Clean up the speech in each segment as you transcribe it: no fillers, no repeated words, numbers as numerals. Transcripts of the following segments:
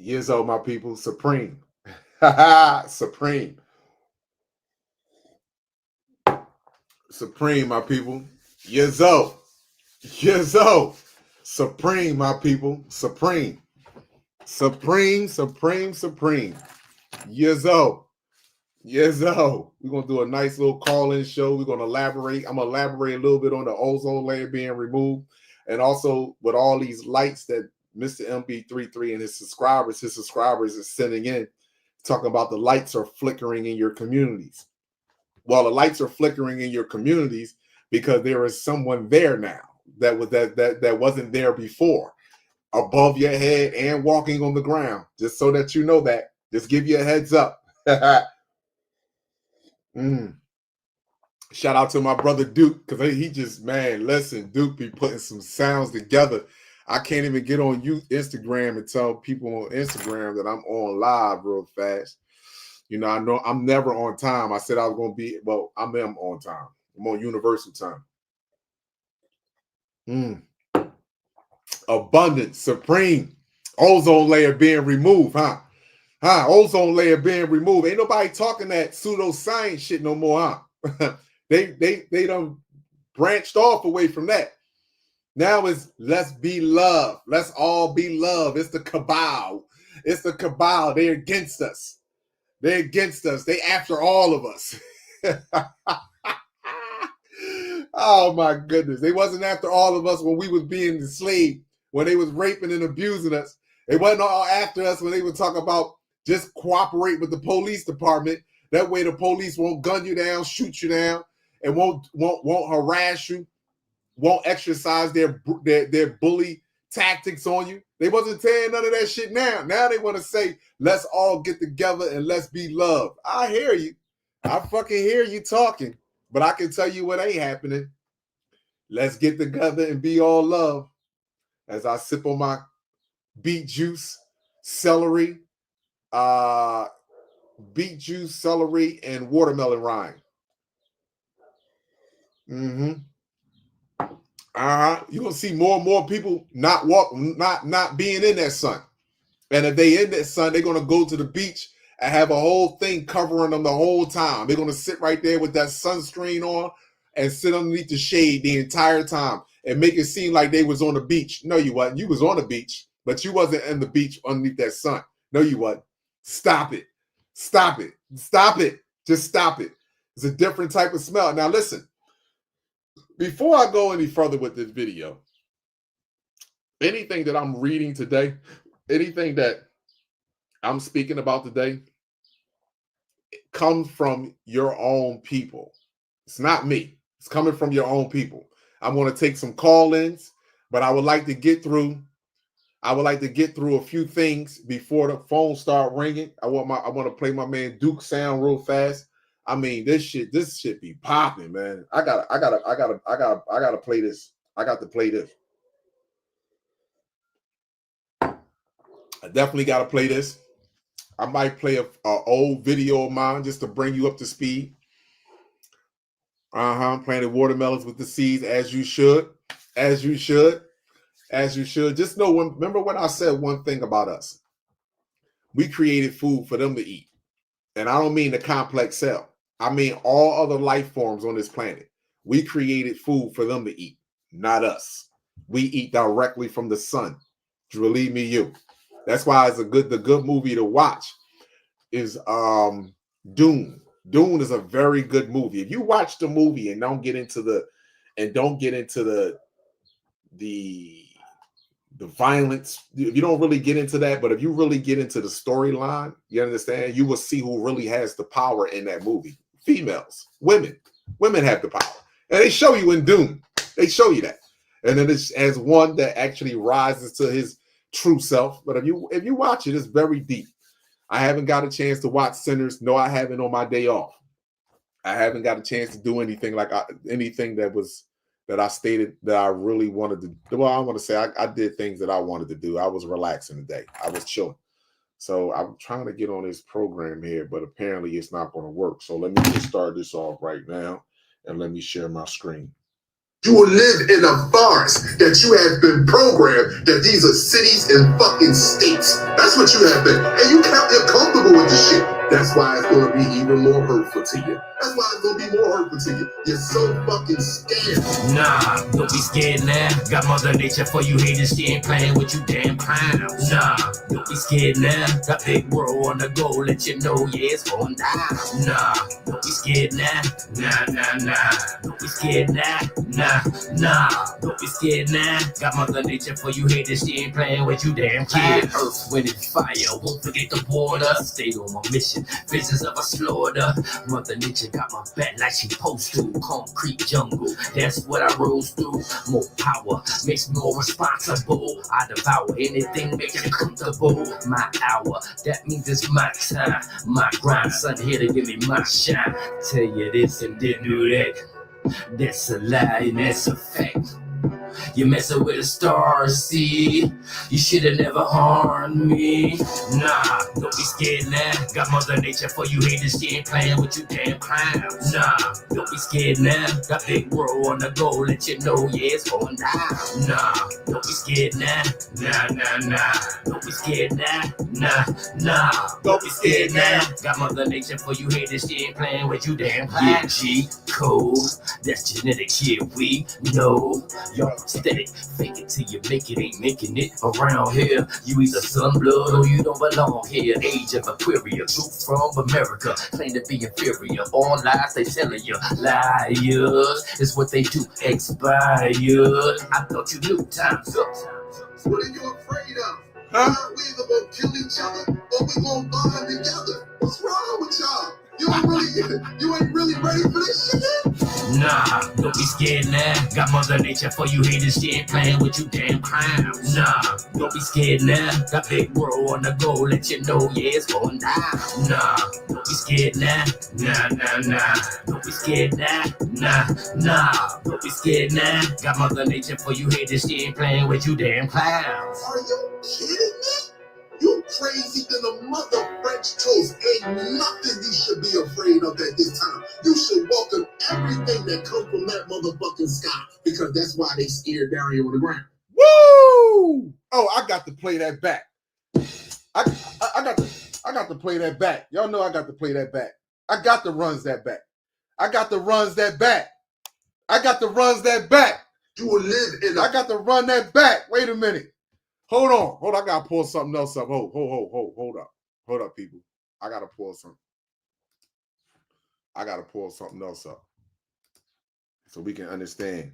Years old, my people. Supreme. Supreme. Supreme, my people. Years old. Years old. Supreme, my people. Supreme. Supreme, supreme, supreme. Years old. Years old. We're going to do a nice little call-in show. We're going to elaborate. I'm going to elaborate a little bit on the ozone layer being removed. And also with all these lights that Mr. MB33 and his subscribers are sending in, talking about the lights are flickering in your communities. Well, the lights are flickering in your communities because there is someone there now that wasn't there before, above your head and walking on the ground. Just so that you know that. Just give you a heads up. Shout out to my brother Duke, because he just, man, listen, Duke be putting some sounds together. I can't even get on Instagram and tell people on Instagram that I'm on live real fast. You know I'm never on time. I said I was going to be, well, I am on time. I'm on universal time. Abundance, supreme, ozone layer being removed, huh? Ozone layer being removed. Ain't nobody talking that pseudoscience shit no more, huh? They done branched off away from that. Now it's let's be loved. Let's all be loved. It's the cabal. It's the cabal. They're against us. They're against us. They after all of us. Oh my goodness. They wasn't after all of us when we was being enslaved, when they was raping and abusing us. They wasn't all after us when they would talk about just cooperate with the police department. That way the police won't gun you down, shoot you down, and won't harass you, won't exercise their bully tactics on you. They wasn't saying none of that shit now. Now they want to say, let's all get together and let's be loved. I hear you. I fucking hear you talking. But I can tell you what ain't happening. Let's get together and be all love. As I sip on my beet juice, celery, and watermelon rind. You're gonna see more and more people not being in that sun. And if they in that sun, they're gonna go to the beach and have a whole thing covering them the whole time. They're gonna sit right there with that sunscreen on and sit underneath the shade the entire time and make it seem like they was on the beach. No, you wasn't. You was on the beach, but you wasn't in the beach underneath that sun. No, you wasn't. Stop it. Stop it. Stop it. Just stop it. It's a different type of smell. Now listen, before I go any further with this video, anything that I'm reading today, anything that I'm speaking about today, it comes from your own people. It's not me. It's coming from your own people. I'm going to take some call-ins, but I would like to get through a few things before the phone start ringing. I want to play my man Duke sound real fast. I mean, this shit be popping, man. I gotta play this. I got to play this. I definitely got to play this. I might play a old video of mine just to bring you up to speed. Planting watermelons with the seeds, as you should. Just know, remember when I said one thing about us? We created food for them to eat. And I don't mean the complex cell. I mean all other life forms on this planet. We created food for them to eat, not us. We eat directly from the sun. Believe me, you. That's why it's the good movie to watch is Dune. Dune is a very good movie. If you watch the movie and don't get into the violence, if you don't really get into that, but if you really get into the storyline, you understand, you will see who really has the power in that movie. Females, women have the power. And they show you in Dune. They show you that. And then it's as one that actually rises to his true self. But if you watch it, it's very deep. I haven't got a chance to watch Sinners. No, I haven't on my day off. I haven't got a chance to do anything anything that I stated that I really wanted to do. Well, I want to say I did things that I wanted to do. I was relaxing today. I was chilling. So I'm trying to get on this program here, but apparently it's not going to work. So let me just start this off right now and let me share my screen. You will live in a farce that you have been programmed that these are cities and fucking states. That's what you have been. And you're comfortable with the shit. That's why it's going to be even more hurtful to you. That's why it's going to be more hurtful to you. You're so fucking scared. Nah, don't be scared now. Got Mother Nature for you haters. She ain't playing with you damn clowns. Nah, don't be scared now. Got Big Bro on the go. Let you know, yeah, it's going down. Nah, don't be scared now. Nah. Don't be scared now. Nah. Don't be scared now. Got Mother Nature for you haters. She ain't playing with you damn clowns. Earth, wind, and fire. Won't forget the water. Stay on my mission. Visions of a slaughter. Mother Nature got my back like she supposed to. Concrete jungle, that's what I rose through. More power makes me more responsible. I devour anything making it comfortable. My hour, that means it's my time. My grind, son here to give me my shine. Tell you this and didn't do that. That's a lie and that's a fact. You messing with a star seed. You should've never harmed me. Nah, don't be scared now. Got Mother Nature for you haters. She ain't playing with you damn clowns. Nah, don't be scared now. Got Big Bro on the go. Let you know, yeah, it's going down. Nah, don't be scared now. Nah. Don't be scared now. Nah. Don't be scared now. Got Mother Nature for you haters. She ain't playing with you damn clowns. Yeah, G code. That's genetic shit we know. Yo, steady, fake it till you make it, ain't making it around here. You either sun blood or you don't belong here. Age of Aquarius, truth from America, claim to be inferior. All lies they telling you, liars is what they do, expired. I thought you knew, time's up. What are you afraid of? Huh? We either gonna kill each other or we gonna bond together. What's wrong with y'all? You ain't really ready for this shit? Nah, don't be scared now. Got Mother Nature for you haters. She ain't playing with you damn clowns. Nah, don't be scared now. Got Big Bro on the go. Let you know, yeah, it's going down. Nah, don't be scared now. Nah. Don't be scared now. Nah. Don't be scared now. Got Mother Nature for you haters. She ain't playing with you damn clowns. Are you kidding me? You crazy than a mother French toast. Ain't nothing you should be afraid of at this time. You should welcome everything that comes from that motherfucking sky, because that's why they scared down here on the ground. Woo! Oh, I got to play that back. I got to play that back. Y'all know I got to play that back. I got to runs that back. I got to runs that back. You will live in I got to run that back. Wait a minute. Hold on. I gotta pull something else up. Hold up, people. I gotta pull something else up so we can understand.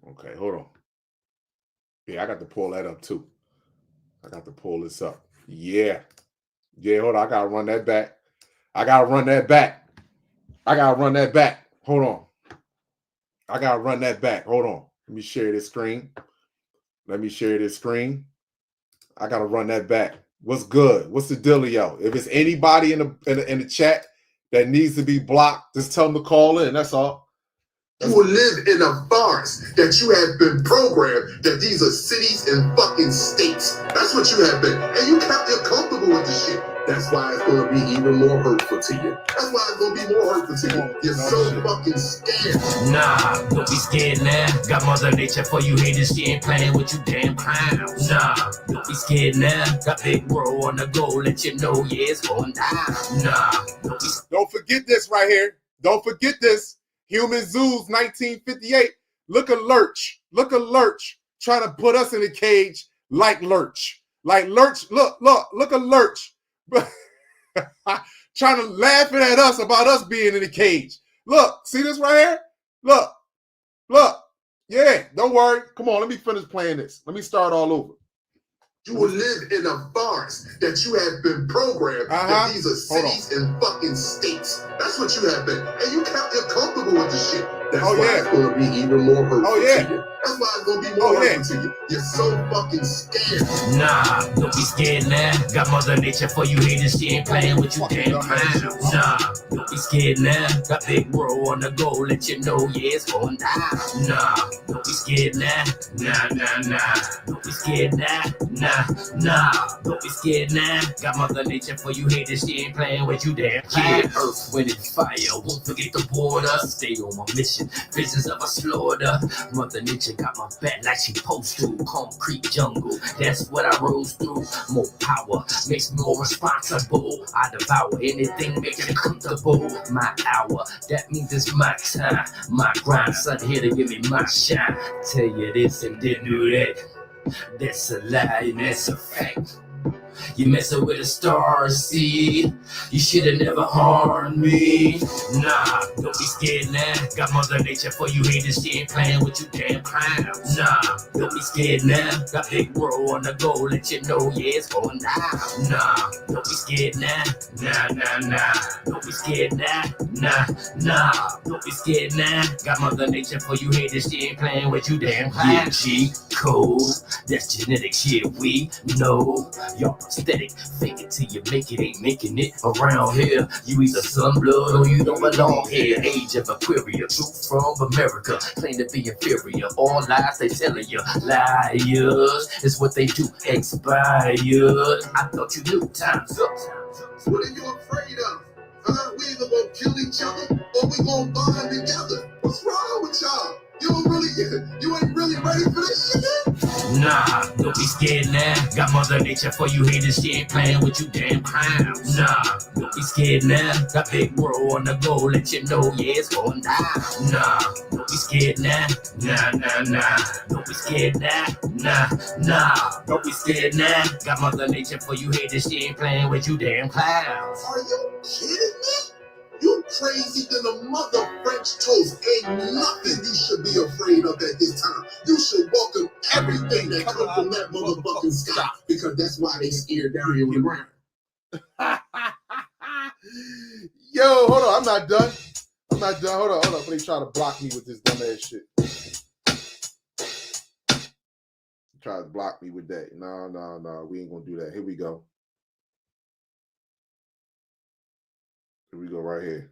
Okay, hold on. Yeah, I got to pull that up too. I got to pull this up. Yeah, hold on. I gotta run that back. Hold on. I gotta run that back. Hold on. Let me share this screen. I gotta run that back. What's good? What's the dealio? If it's anybody in the chat that needs to be blocked, just tell them to call in. That's all. You will live in a farce that you have been programmed that these are cities and fucking states. That's what you have been. And you're comfortable with the shit. That's why it's going to be even more hurtful to you. You're so fucking scared. Nah, don't be scared now. Got Mother Nature for you haters. She ain't playing with you damn clowns. Nah, don't be scared now. Got Big Bro on the go. Let you know, yeah, it's going down. Nah, don't forget this right here. Don't forget this. Human Zoos 1958. Look at Lurch. Trying to put us in a cage like Lurch. Look at Lurch. Trying to laugh at us about us being in the cage. Look, see this right here? Look. Yeah, don't worry. Come on, let me finish playing this. Let me start all over. You will live in a forest that you have been programmed that these are cities and fucking states. That's what you have been. And you're comfortable with the shit. That's why it's going to be even more hurtful to you. That's why it's going to be more hurtful to you. You're so fucking scared. Nah, don't be scared now. Got Mother Nature for you haters. She ain't playing with you damn clowns. Nah, don't be scared now. Got Big Bro on the go. Let you know, yeah, it's going down. Nah, don't be scared now. Nah. Don't be scared now. Nah. Don't be scared now. Got Mother Nature for you haters. She ain't playing with you damn clowns. Yeah, earth, wind, and fire. Won't forget the border. Stay on my mission. Visions of a slaughter. Mother Nature got my back like she supposed to. Concrete jungle, that's what I rose through. More power makes me more responsible. I devour anything making it comfortable. My hour, that means it's my time. My grind, son here to give me my shine. Tell you this and didn't do that. That's a lie and that's a fact. You messing with a star seed. You should've never harmed me. Nah, don't be scared now. Got Mother Nature for you haters. She ain't playing with you damn clowns. Nah, don't be scared now. Got Big Bro on the go. Let you know, yeah, it's going down. Nah, don't be scared now. Nah. Don't be scared now. Nah. Don't be scared now. Got Mother Nature for you haters. She ain't playing with you damn clowns. Yeah, G-code. That's genetic shit we know. Y'all prosthetic, fake it till you make it, ain't making it around here. You either sun blood or you don't belong here. Age of Aquaria, truth from America, claim to be inferior. All lies they telling you, liars. It's what they do, expired. I thought you knew, time's up. What are you afraid of? We either gonna kill each other or we gonna bond together. What's wrong with y'all? You ain't really ready for this shit yet? Nah, don't be scared now. Got Mother Nature for you haters. She ain't playing with you damn clowns. Nah, don't be scared now. Got Big Bro on the go. Let you know, yeah, it's going down. Nah, don't be scared now. Nah. Don't be scared now. Nah. Don't be scared now. Got Mother Nature for you haters. She ain't playing with you damn clowns. Are you kidding me? You crazy than a mother French toast. Ain't nothing you should be afraid of at this time. You should welcome everything that comes from that motherfucking sky, because that's why they scared down here with the ground. Yo, hold on. I'm not done. Hold on. Please try to block me with this dumbass shit. Try to block me with that. No. We ain't gonna do that. Here we go. Here we go right here.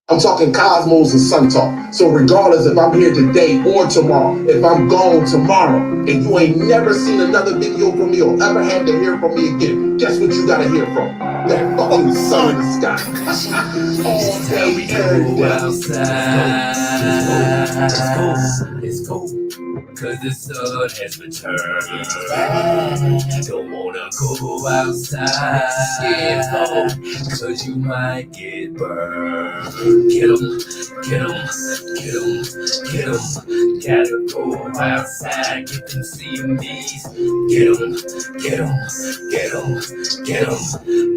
I'm talking cosmos and sun talk. So regardless if I'm here today or tomorrow, if I'm gone tomorrow and you ain't never seen another video from me or ever had to hear from me again, guess what you gotta hear from? That fucking sun in the sky. All day, every day. Let's go. Cause the sun has returned. Don't wanna go outside, cause you might get burned. Get 'em. Gotta go outside, get them CMDs. Get 'em.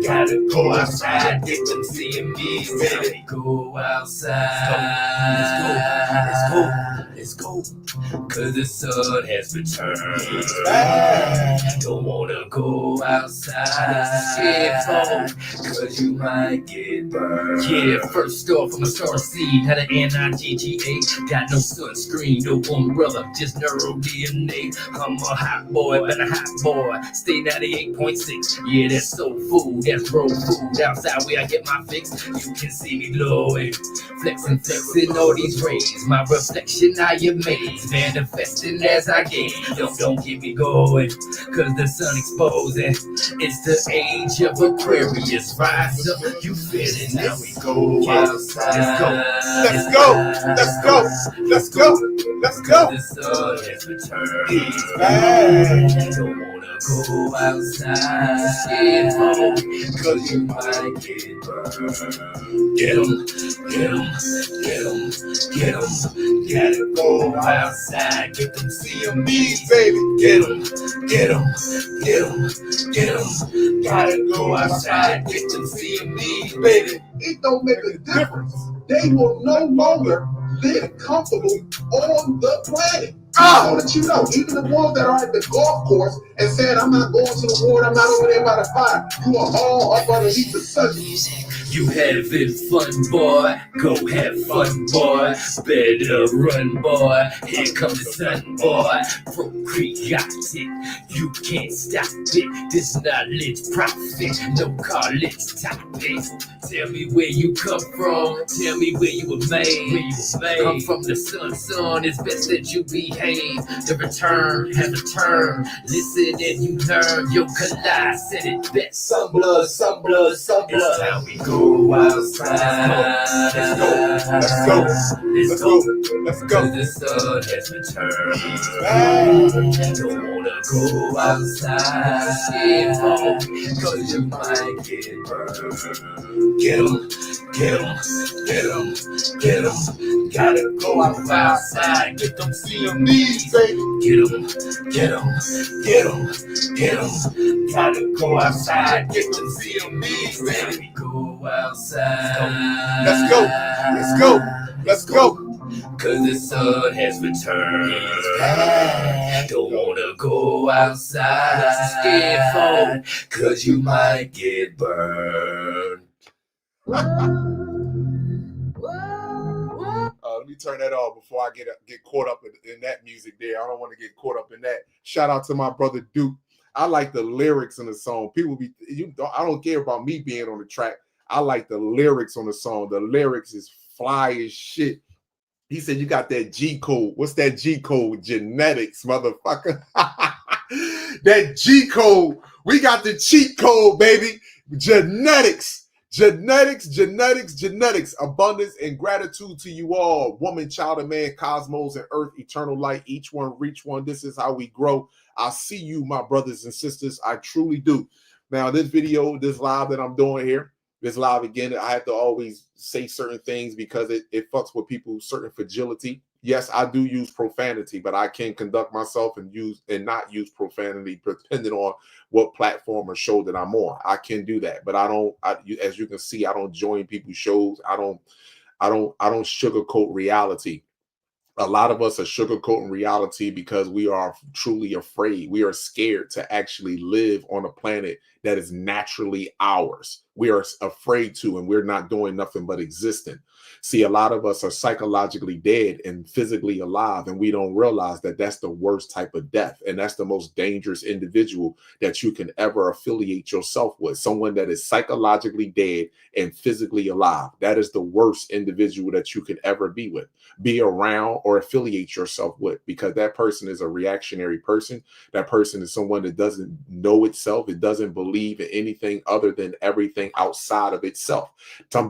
Gotta go outside, get them CMDs. Baby, go outside. Let's go. Cause the sun has returned. Don't wanna go outside, cause you might get burned. Yeah, first off, I'm a star seed, had an NIGGA. Got no sunscreen, no umbrella, just neural DNA. I'm a hot boy, but a hot boy. Stay 98.6. Yeah, that's soul food, that's raw food. Outside where I get my fix, you can see me glowing. Flexing all these rays. My reflection, I amaze. Manifesting as I gain. Don't get me going, cause the sun exposing. It's the age of Aquarius. Rise up, you feel it. Now we go outside. Let's go. The sun has returned. Don't wanna go outside, cause you might get burned. Get 'em. Gotta go outside, get them CMBs, baby. Get 'em. Gotta go outside, get them CMBs, baby. It don't make a difference. They will no longer live comfortable on the planet. So that you know, even the ones that are at the golf course and saying, I'm not going to the ward, I'm not over there by the fire, you are all up underneath the sun. You having fun, boy? Go have fun, boy. Better run, boy. Here comes the sun, boy. Procreatic, you can't stop it. This knowledge profit, no college topic. Tell me where you come from. Tell me where you were made. Come from the sun, son. It's best that you behave. The return has a turn. Listen and you learn. Your collide said it best. Some blood, some blood, some blood. It's time we go outside. Let's go. Let's go. Let's go. The sun has returned. Don't wanna go outside. Stay home, cause you might get burned. Get 'em, get 'em, get 'em, get 'em. Gotta go outside, get them CMDs, baby. Get 'em, get 'em, get 'em, get 'em. Gotta go outside, get them CMDs, baby. Go outside. Let's go. Let's go. Let's go. Cause the sun has returned. Don't wanna go outside. Scared for, cause you might get burned. Let me turn that off before I get caught up in that music there. I don't want to get caught up in that. Shout out to my brother Duke. I like the lyrics in the song. I don't care about me being on the track. I like the lyrics on the song. The lyrics is fly as shit. He said, you got that G code. What's that G code? Genetics, motherfucker. That G code. We got the cheat code, baby. Genetics. Genetics, genetics, genetics. Abundance and gratitude to you all. Woman, child, and man, cosmos and earth, eternal light. Each one, reach one. This is how we grow. I see you, my brothers and sisters. I truly do. Now, this video, this live that I'm doing here, this live again, I have to always say certain things because it fucks with people's certain fragility. Yes, I do use profanity, but I can conduct myself and not use profanity depending on what platform or show that I'm on. I can do that, but as you can see, I don't join people's shows. I don't sugarcoat reality. A lot of us are sugarcoating reality because we are truly afraid. We are scared to actually live on a planet that is naturally ours. We are afraid to, and we're not doing nothing but existing. See, a lot of us are psychologically dead and physically alive, and we don't realize that that's the worst type of death. And that's the most dangerous individual that you can ever affiliate yourself with. Someone that is psychologically dead and physically alive. That is the worst individual that you could ever be around or affiliate yourself with, because that person is a reactionary person. That person is someone that doesn't know itself. It doesn't believe in anything other than everything outside of itself.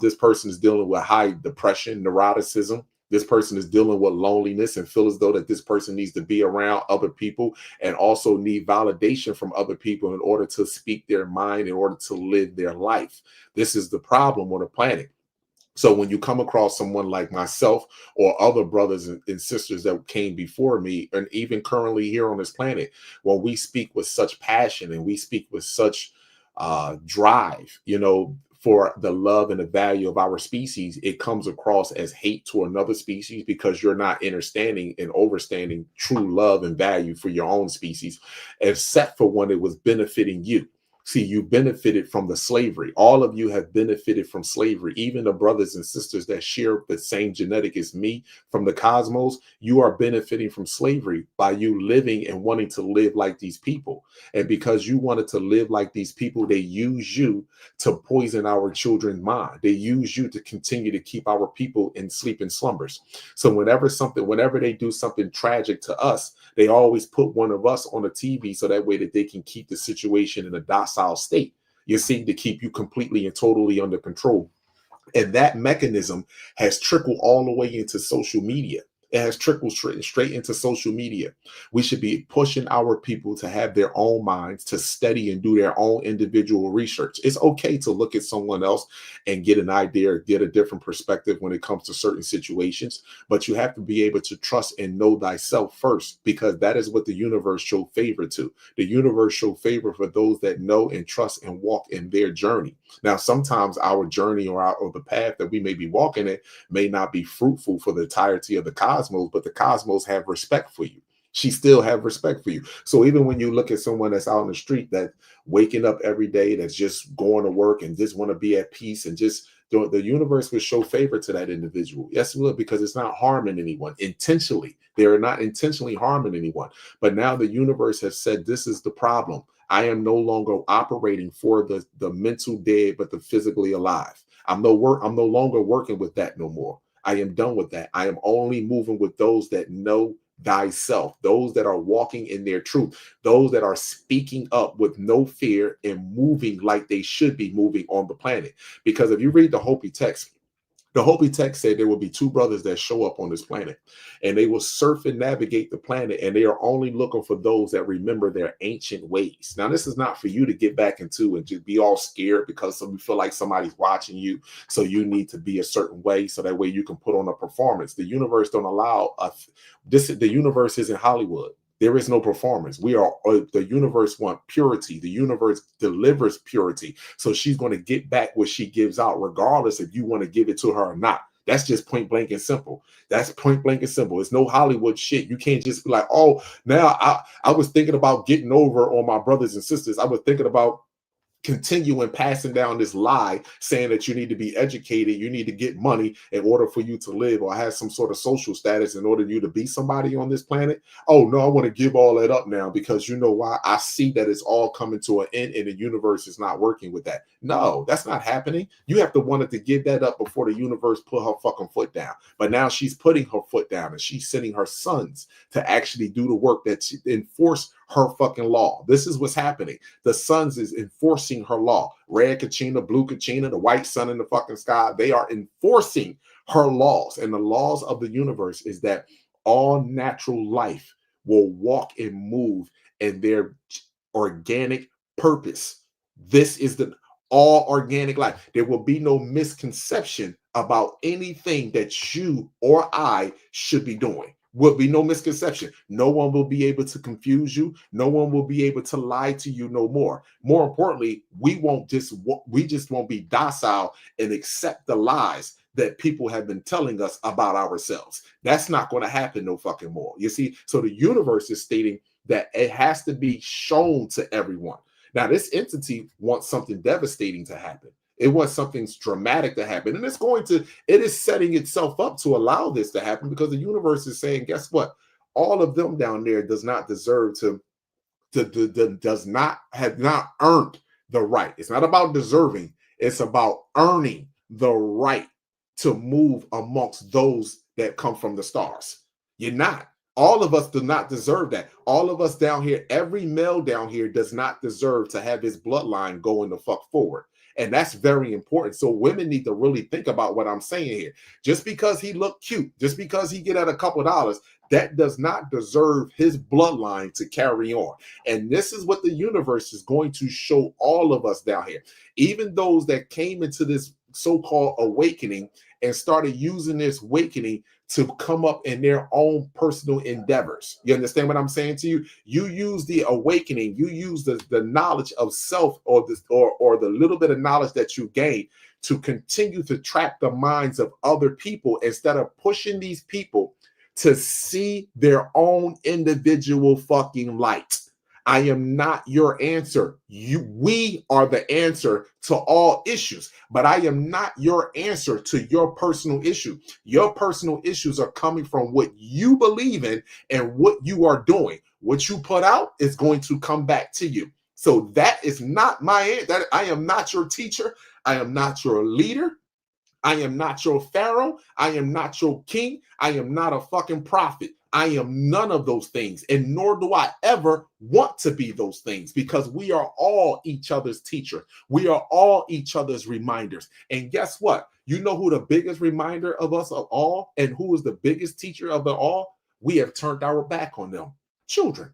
This person is dealing with high depression, neuroticism. This person is dealing with loneliness and feel as though that this person needs to be around other people and also need validation from other people in order to speak their mind, in order to live their life. This is the problem on the planet. So when you come across someone like myself or other brothers and sisters that came before me, and even currently here on this planet, when we speak with such passion and we speak with such drive, for the love and the value of our species, it comes across as hate to another species because you're not understanding and overstanding true love and value for your own species, except for when it was benefiting you. See, you benefited from the slavery. All of you have benefited from slavery. Even the brothers and sisters that share the same genetic as me from the cosmos, you are benefiting from slavery by you living and wanting to live like these people. And because you wanted to live like these people, they use you to poison our children's mind. They use you to continue to keep our people in sleeping slumbers. So whenever they do something tragic to us, they always put one of us on the TV so that way that they can keep the situation in a docile state. You see, to keep you completely and totally under control. And that mechanism has trickled all the way into social media. It has trickled straight into social media. We should be pushing our people to have their own minds, to study and do their own individual research. It's okay to look at someone else and get an idea or get a different perspective when it comes to certain situations, but you have to be able to trust and know thyself first, because that is what the universe showed favor to. The universe showed favor for those that know and trust and walk in their journey. Now, sometimes our journey or the path that we may be walking in may not be fruitful for the entirety of the cosmos, but the cosmos have respect for you. She still have respect for you. So even when you look at someone that's out in the street that waking up every day, that's just going to work and just want to be at peace and just the universe will show favor to that individual. Yes, it will, because it's not harming anyone intentionally. They are not intentionally harming anyone. But now the universe has said this is the problem. I am no longer operating for the mental dead, but the physically alive. I'm no longer working with that no more. I am done with that. I am only moving with those that know thyself, those that are walking in their truth, those that are speaking up with no fear and moving like they should be moving on the planet. Because if you read the Hopi text, the Hopi text said there will be two brothers that show up on this planet and they will surf and navigate the planet, and they are only looking for those that remember their ancient ways. Now, this is not for you to get back into and just be all scared because you feel like somebody's watching you. So you need to be a certain way so that way you can put on a performance. The universe don't allow this. The universe isn't Hollywood. There is no performance. The universe wants purity. The universe delivers purity. So she's going to get back what she gives out, regardless if you want to give it to her or not. That's just point blank and simple. That's point blank and simple. It's no Hollywood shit. You can't just be like, oh, now I was thinking about getting over on my brothers and sisters. I was thinking about continuing passing down this lie saying that you need to be educated, you need to get money in order for you to live or have some sort of social status in order for you to be somebody on this planet. Oh no, I want to give all that up now because you know why? I see that it's all coming to an end and the universe is not working with that. No, that's not happening. You have to want it to give that up before the universe put her fucking foot down. But now she's putting her foot down and she's sending her sons to actually do the work that enforce her fucking law. This is what's happening. The sons is enforcing her law. Red Kachina, blue Kachina, the white sun in the fucking sky. They are enforcing her laws. And the laws of the universe is that all natural life will walk and move in their organic purpose. This is the all organic life. There will be no misconception about anything that you or I should be doing. Will be no misconception. No one will be able to confuse you. No one will be able to lie to you no more. More importantly, we just won't be docile and accept the lies that people have been telling us about ourselves. That's not going to happen no fucking more. You see, so the universe is stating that it has to be shown to everyone. Now, this entity wants something devastating to happen. It wants something dramatic to happen. And it is setting itself up to allow this to happen because the universe is saying, guess what? All of them down there does not deserve have not earned the right. It's not about deserving. It's about earning the right to move amongst those that come from the stars. You're not. All of us do not deserve that. All of us down here, every male down here does not deserve to have his bloodline going the fuck forward. And that's very important. So women need to really think about what I'm saying here. Just because he looked cute, just because he get at a couple of dollars, that does not deserve his bloodline to carry on. And this is what the universe is going to show all of us down here. Even those that came into this so-called awakening and started using this awakening to come up in their own personal endeavors. You understand what I'm saying to you? You use the awakening, you use the knowledge of self or the little bit of knowledge that you gain to continue to trap the minds of other people instead of pushing these people to see their own individual fucking light. I am not your answer. We are the answer to all issues, but I am not your answer to your personal issue. Your personal issues are coming from what you believe in and what you are doing. What you put out is going to come back to you. So that is not I am not your teacher. I am not your leader. I am not your pharaoh. I am not your king. I am not a fucking prophet. I am none of those things, and nor do I ever want to be those things, because we are all each other's teacher. We are all each other's reminders. And guess what? You know who the biggest reminder of us of all and who is the biggest teacher of it all? We have turned our back on them. Children.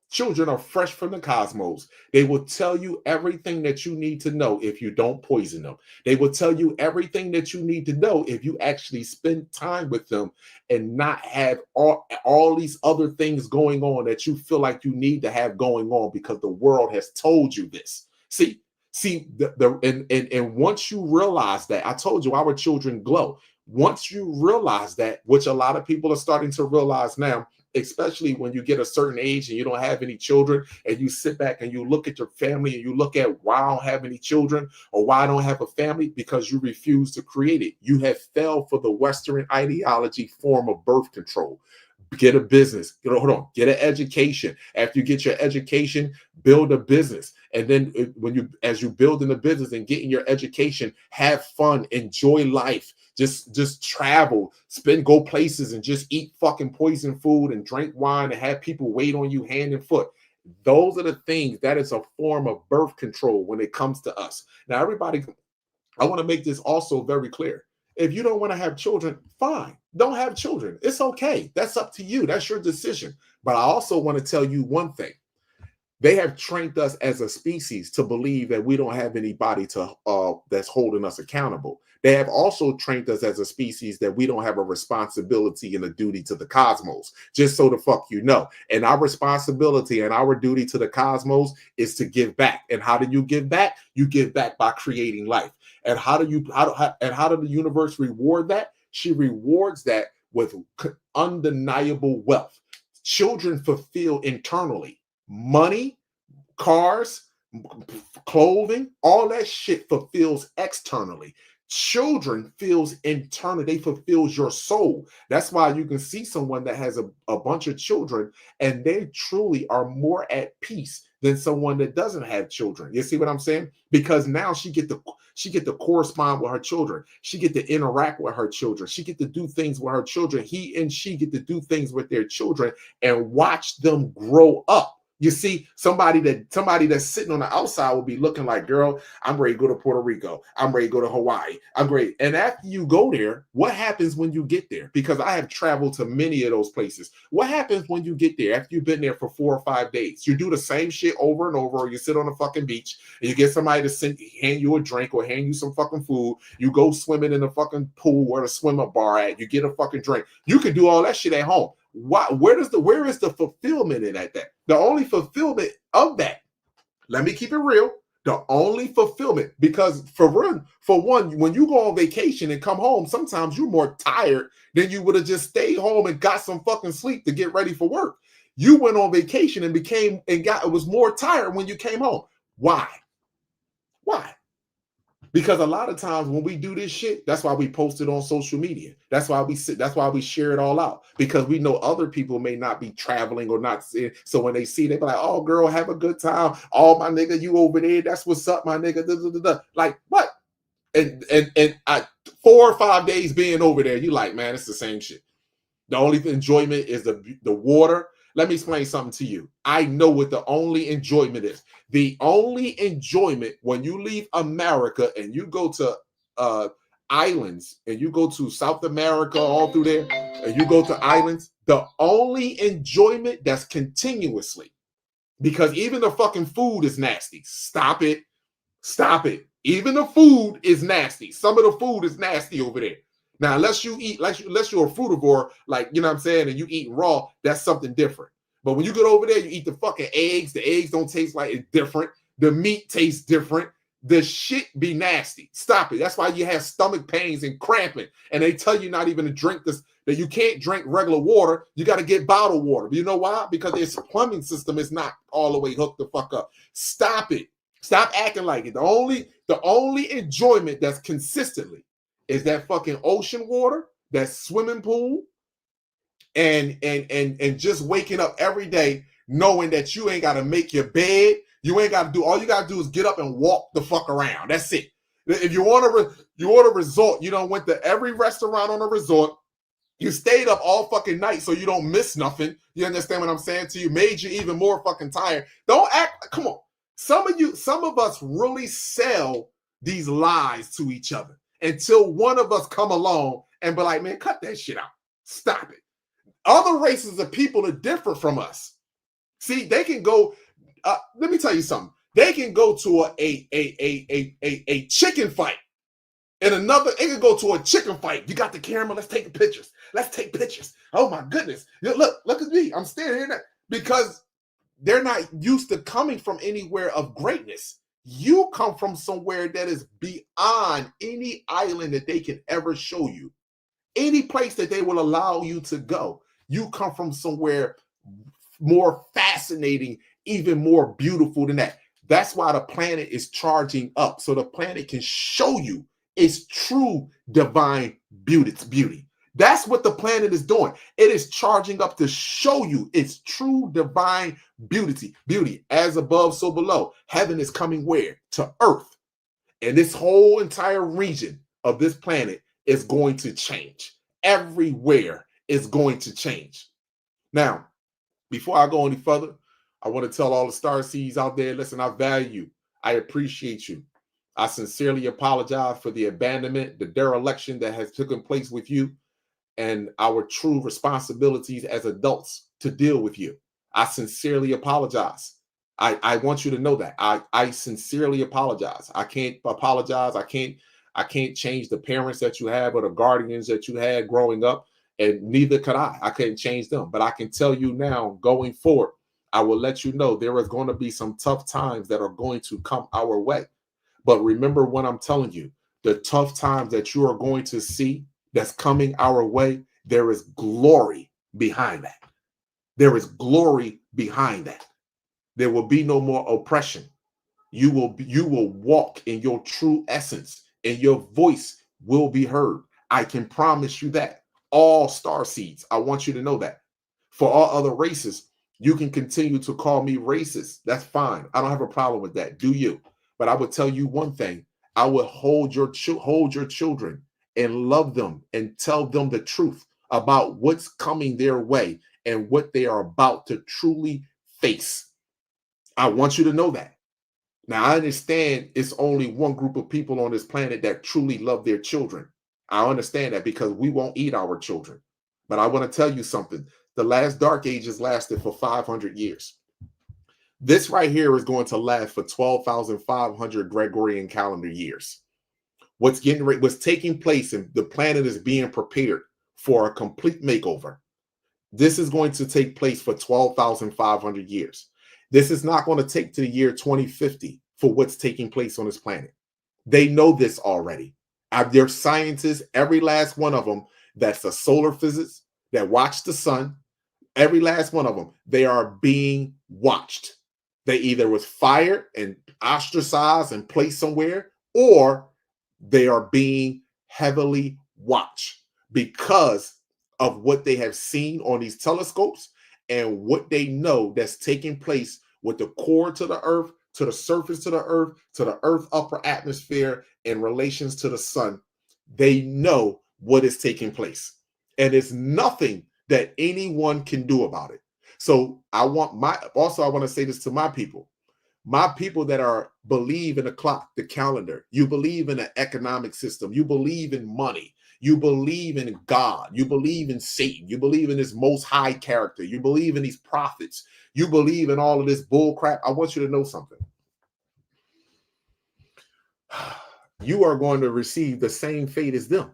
Children are fresh from the cosmos. They will tell you everything that you need to know if you don't poison them. They will tell you everything that you need to know if you actually spend time with them and not have all these other things going on that you feel like you need to have going on because the world has told you this. See, and once you realize that, I told you our children glow. Once you realize that, which a lot of people are starting to realize now, especially when you get a certain age and you don't have any children, and you sit back and you look at your family and you look at why I don't have any children or why I don't have a family, because you refuse to create it. You have fell for the Western ideology form of birth control. Get a business, hold on, get an education. After you get your education, build a business. And then as you build in the business and getting your education, have fun, enjoy life, just travel, go places and just eat fucking poison food and drink wine and have people wait on you hand and foot. Those are the things that is a form of birth control when it comes to us. Now, everybody, I want to make this also very clear. If you don't want to have children, fine. Don't have children. It's okay. That's up to you. That's your decision. But I also want to tell you one thing. They have trained us as a species to believe that we don't have anybody that's holding us accountable. They have also trained us as a species that we don't have a responsibility and a duty to the cosmos, just so the fuck you know. And our responsibility and our duty to the cosmos is to give back. And how do you give back? You give back by creating life. And how do the universe reward that? She rewards that with undeniable wealth. Children fulfill internally. Money, cars, clothing, all that shit fulfills externally. Children feels internally. They fulfills your soul. That's why you can see someone that has a bunch of children and they truly are more at peace than someone that doesn't have children. You see what I'm saying? Because now she get to correspond with her children. She get to interact with her children. She get to do things with her children. He and she get to do things with their children and watch them grow up. You see, somebody that's sitting on the outside will be looking like, girl, I'm ready to go to Puerto Rico. I'm ready to go to Hawaii. I'm great. And after you go there, what happens when you get there? Because I have traveled to many of those places. What happens when you get there after you've been there for 4 or 5 days? You do the same shit over and over, or you sit on a fucking beach and you get somebody to hand you a drink or hand you some fucking food. You go swimming in the fucking pool where the swimmer bar at. You get a fucking drink. You can do all that shit at home. Where is the fulfillment in that? The only fulfillment of that, let me keep it real, the only fulfillment, because for one, when you go on vacation and come home, sometimes you're more tired than you would have just stayed home and got some fucking sleep to get ready for work. You went on vacation and was more tired when you came home. Why? Because a lot of times when we do this shit, that's why we post it on social media. That's why we share it all out, because we know other people may not be traveling or not. So when they see, they be like, oh, girl, have a good time. Oh, my nigga, you over there. That's what's up, my nigga. Da, da, da, da. Like, what? And 4 or 5 days being over there, you like, man, it's the same shit. The only enjoyment is the water. Let me explain something to you. I know what the only enjoyment is. The only enjoyment when you leave America and you go to islands and you go to South America, all through there, and you go to islands, the only enjoyment that's continuously, because even the fucking food is nasty. Stop it. Even the food is nasty. Some of the food is nasty over there. Now, unless you're a frugivore, like, you know what I'm saying, and you eat raw, that's something different. But when you get over there, you eat the fucking eggs. The eggs don't taste like it's different. The meat tastes different. The shit be nasty. Stop it. That's why you have stomach pains and cramping. And they tell you not even to drink this, that you can't drink regular water. You got to get bottled water. But you know why? Because its plumbing system is not all the way hooked the fuck up. Stop it. Stop acting like it. The only enjoyment that's consistently is that fucking ocean water, that swimming pool, and just waking up every day knowing that you ain't got to make your bed. You ain't got to do, all you got to do is get up and walk the fuck around. That's it. If you want a resort, you don't went to every restaurant on a resort. You stayed up all fucking night so you don't miss nothing. You understand what I'm saying to you? Made you even more fucking tired. Don't act, come on. Some of us really sell these lies to each other until one of us come along and be like, man, cut that shit out. Stop it. Other races of people are different from us. See, they can go, let me tell you something. They can go to a chicken fight. And they can go to a chicken fight. You got the camera. Let's take pictures. Oh my goodness. Look at me. I'm standing here because they're not used to coming from anywhere of greatness. You come from somewhere that is beyond any island that they can ever show you. Any place that they will allow you to go. You come from somewhere more fascinating, even more beautiful than that. That's why the planet is charging up, so the planet can show you its true divine beauty. That's what the planet is doing. It is charging up to show you its true divine beauty. As above, so below. Heaven is coming where? To earth. And this whole entire region of this planet is going to change. Everywhere is going to change. Now, before I go any further, I want to tell all the star seeds out there, listen, I value you. I appreciate you. I sincerely apologize for the abandonment, the dereliction that has taken place with you, and our true responsibilities as adults to deal with you. I sincerely apologize. I want you to know that. I sincerely apologize. I can't apologize. I can't change the parents that you have or the guardians that you had growing up, and neither could I. I couldn't change them. But I can tell you now, going forward, I will let you know there is going to be some tough times that are going to come our way. But remember what I'm telling you, the tough times that you are going to see that's coming our way, there is glory behind that. There is glory behind that. There will be no more oppression. You will walk in your true essence, and your voice will be heard. I can promise you that. All star seeds, I want you to know that. For all other races, you can continue to call me racist. That's fine. I don't have a problem with that. Do you? But I would tell you one thing. I would hold your children and love them and tell them the truth about what's coming their way and what they are about to truly face. I want you to know that. Now, I understand it's only one group of people on this planet that truly love their children. I understand that because we won't eat our children. But I want to tell you something. The last dark ages lasted for 500 years. This right here is going to last for 12,500 Gregorian calendar years. What's taking place, and the planet is being prepared for a complete makeover. This is going to take place for 12,500 years. This is not going to take to the year 2050 for what's taking place on this planet. They know this already. Their scientists, every last one of them, that's a solar physicist that watch the sun, every last one of them, they are being watched. They either was fired and ostracized and placed somewhere, or they are being heavily watched because of what they have seen on these telescopes and what they know that's taking place with the core to the earth, to the surface to the earth upper atmosphere in relations to the sun. They know what is taking place, and it's nothing that anyone can do about it. So I want to say this to my people that believe in the clock, the calendar. You believe in an economic system. You believe in money. You believe in God. You believe in Satan. You believe in this most high character. You believe in these prophets. You believe in all of this bull crap. I want you to know something. You are going to receive the same fate as them,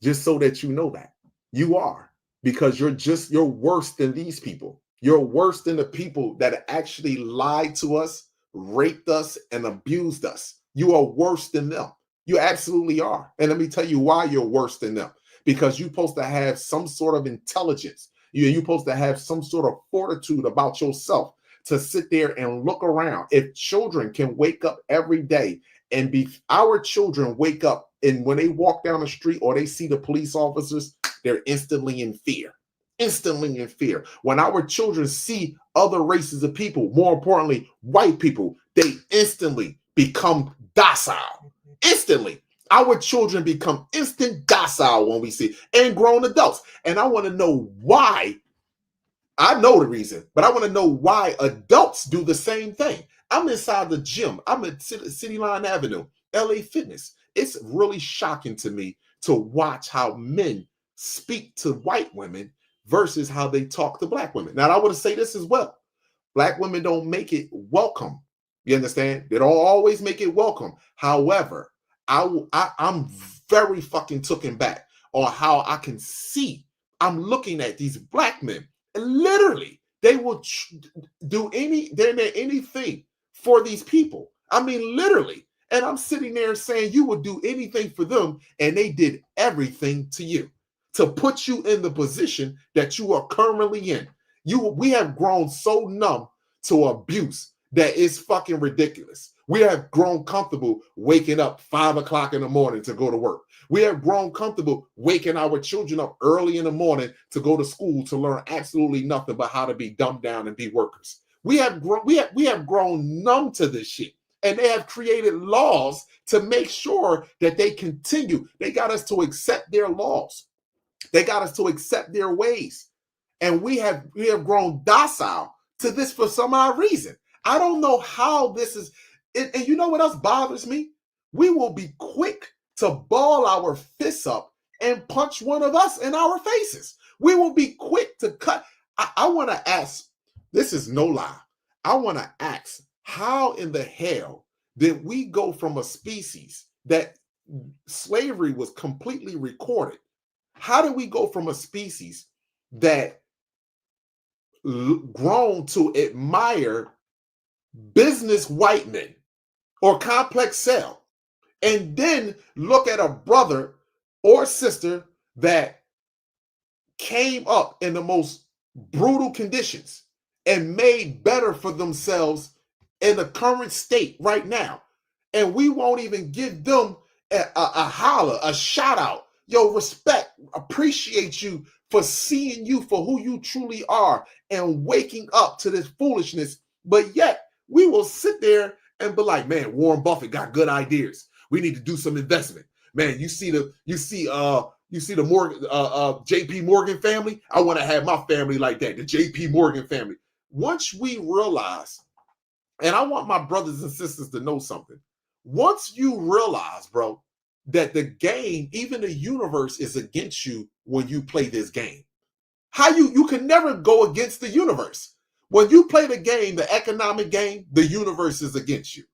just so that you know that. You are, because you're worse than these people. You're worse than the people that actually lied to us, raped us, and abused us. You are worse than them. You absolutely are. And let me tell you why you're worse than them. Because you're supposed to have some sort of intelligence. You're supposed to have some sort of fortitude about yourself to sit there and look around. If children can wake up every day and our children wake up, and when they walk down the street or they see the police officers, they're instantly in fear. Instantly in fear. When our children see other races of people, more importantly, white people, they instantly become docile. Instantly. Our children become instant docile when we see, and grown adults. And I want to know why. I know the reason, but I want to know why adults do the same thing. I'm inside the gym. I'm at City Line Avenue, LA Fitness. It's really shocking to me to watch how men speak to white women versus how they talk to black women. Now, I want to say this as well. Black women don't make it welcome. You understand? They don't always make it welcome. However, I'm very fucking taken back on how I can see. I'm looking at these black men, and literally, they will do anything for these people. I mean, literally. And I'm sitting there saying, you would do anything for them, and they did everything to you. to put you in the position that you are currently in. We have grown so numb to abuse that it's fucking ridiculous. We have grown comfortable waking up 5 o'clock in the morning to go to work. We have grown comfortable waking our children up early in the morning to go to school to learn absolutely nothing but how to be dumbed down and be workers. We have grown numb to this shit. And they have created laws to make sure that they continue. They got us to accept their laws. They got us to accept their ways. And we have grown docile to this for some odd reason. I don't know how this is. And you know what else bothers me? We will be quick to ball our fists up and punch one of us in our faces. We will be quick to cut. I want to ask, this is no lie. I want to ask, how in the hell did we go from a species that slavery was completely recorded? How did we go from a species that grown to admire business white men or complex cell, and then look at a brother or sister that came up in the most brutal conditions and made better for themselves in the current state right now, and we won't even give them a holler, a shout out, yo, respect, appreciate you for seeing you for who you truly are and waking up to this foolishness. But yet we will sit there and be like, man, Warren Buffett got good ideas. We need to do some investment. Man, you see the Morgan, JP Morgan family. I want to have my family like that, the JP Morgan family. Once we realize, and I want my brothers and sisters to know something. Once you realize, bro, that the game, even the universe, is against you when you play this game. How you can never go against the universe. When you play the game, the economic game, the universe is against you.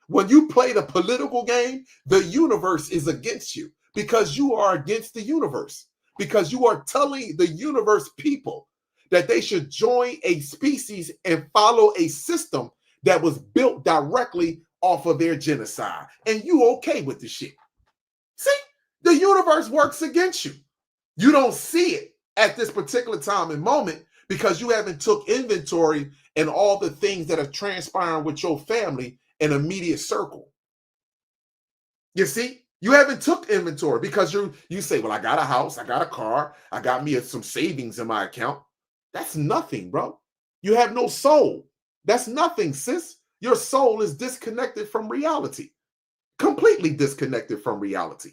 When you play the political game, the universe is against you because you are against the universe. Because you are telling the universe people that they should join a species and follow a system that was built directly off of their genocide. And you okay with the shit. See, the universe works against you. You don't see it at this particular time and moment because you haven't took inventory and all the things that are transpiring with your family in immediate circle. You see, you haven't took inventory because you say, well, I got a house, I got a car, I got me some savings in my account. That's nothing, bro. You have no soul. That's nothing, sis. Your soul is disconnected from reality. Completely disconnected from reality.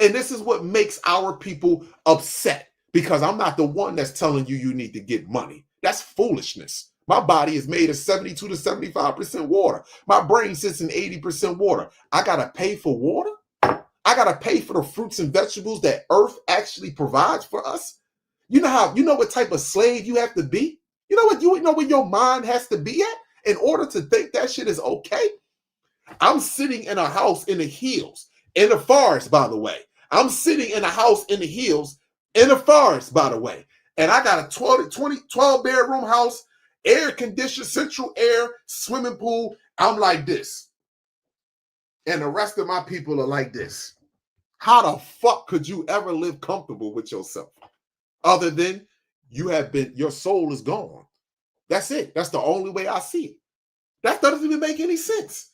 And this is what makes our people upset because I'm not the one that's telling you you need to get money. That's foolishness. My body is made of 72 to 75% water. My brain sits in 80% water. I got to pay for water? I got to pay for the fruits and vegetables that Earth actually provides for us? You know what type of slave you have to be? You know what your mind has to be at in order to think that shit is okay? I'm sitting in a house in the hills, in the forest, by the way. I'm sitting in a house in the hills, in the forest, by the way. And I got a 12 bedroom house, air conditioned, central air, swimming pool. I'm like this. And the rest of my people are like this. How the fuck could you ever live comfortable with yourself? Other than your soul is gone. That's it. That's the only way I see it. That doesn't even make any sense.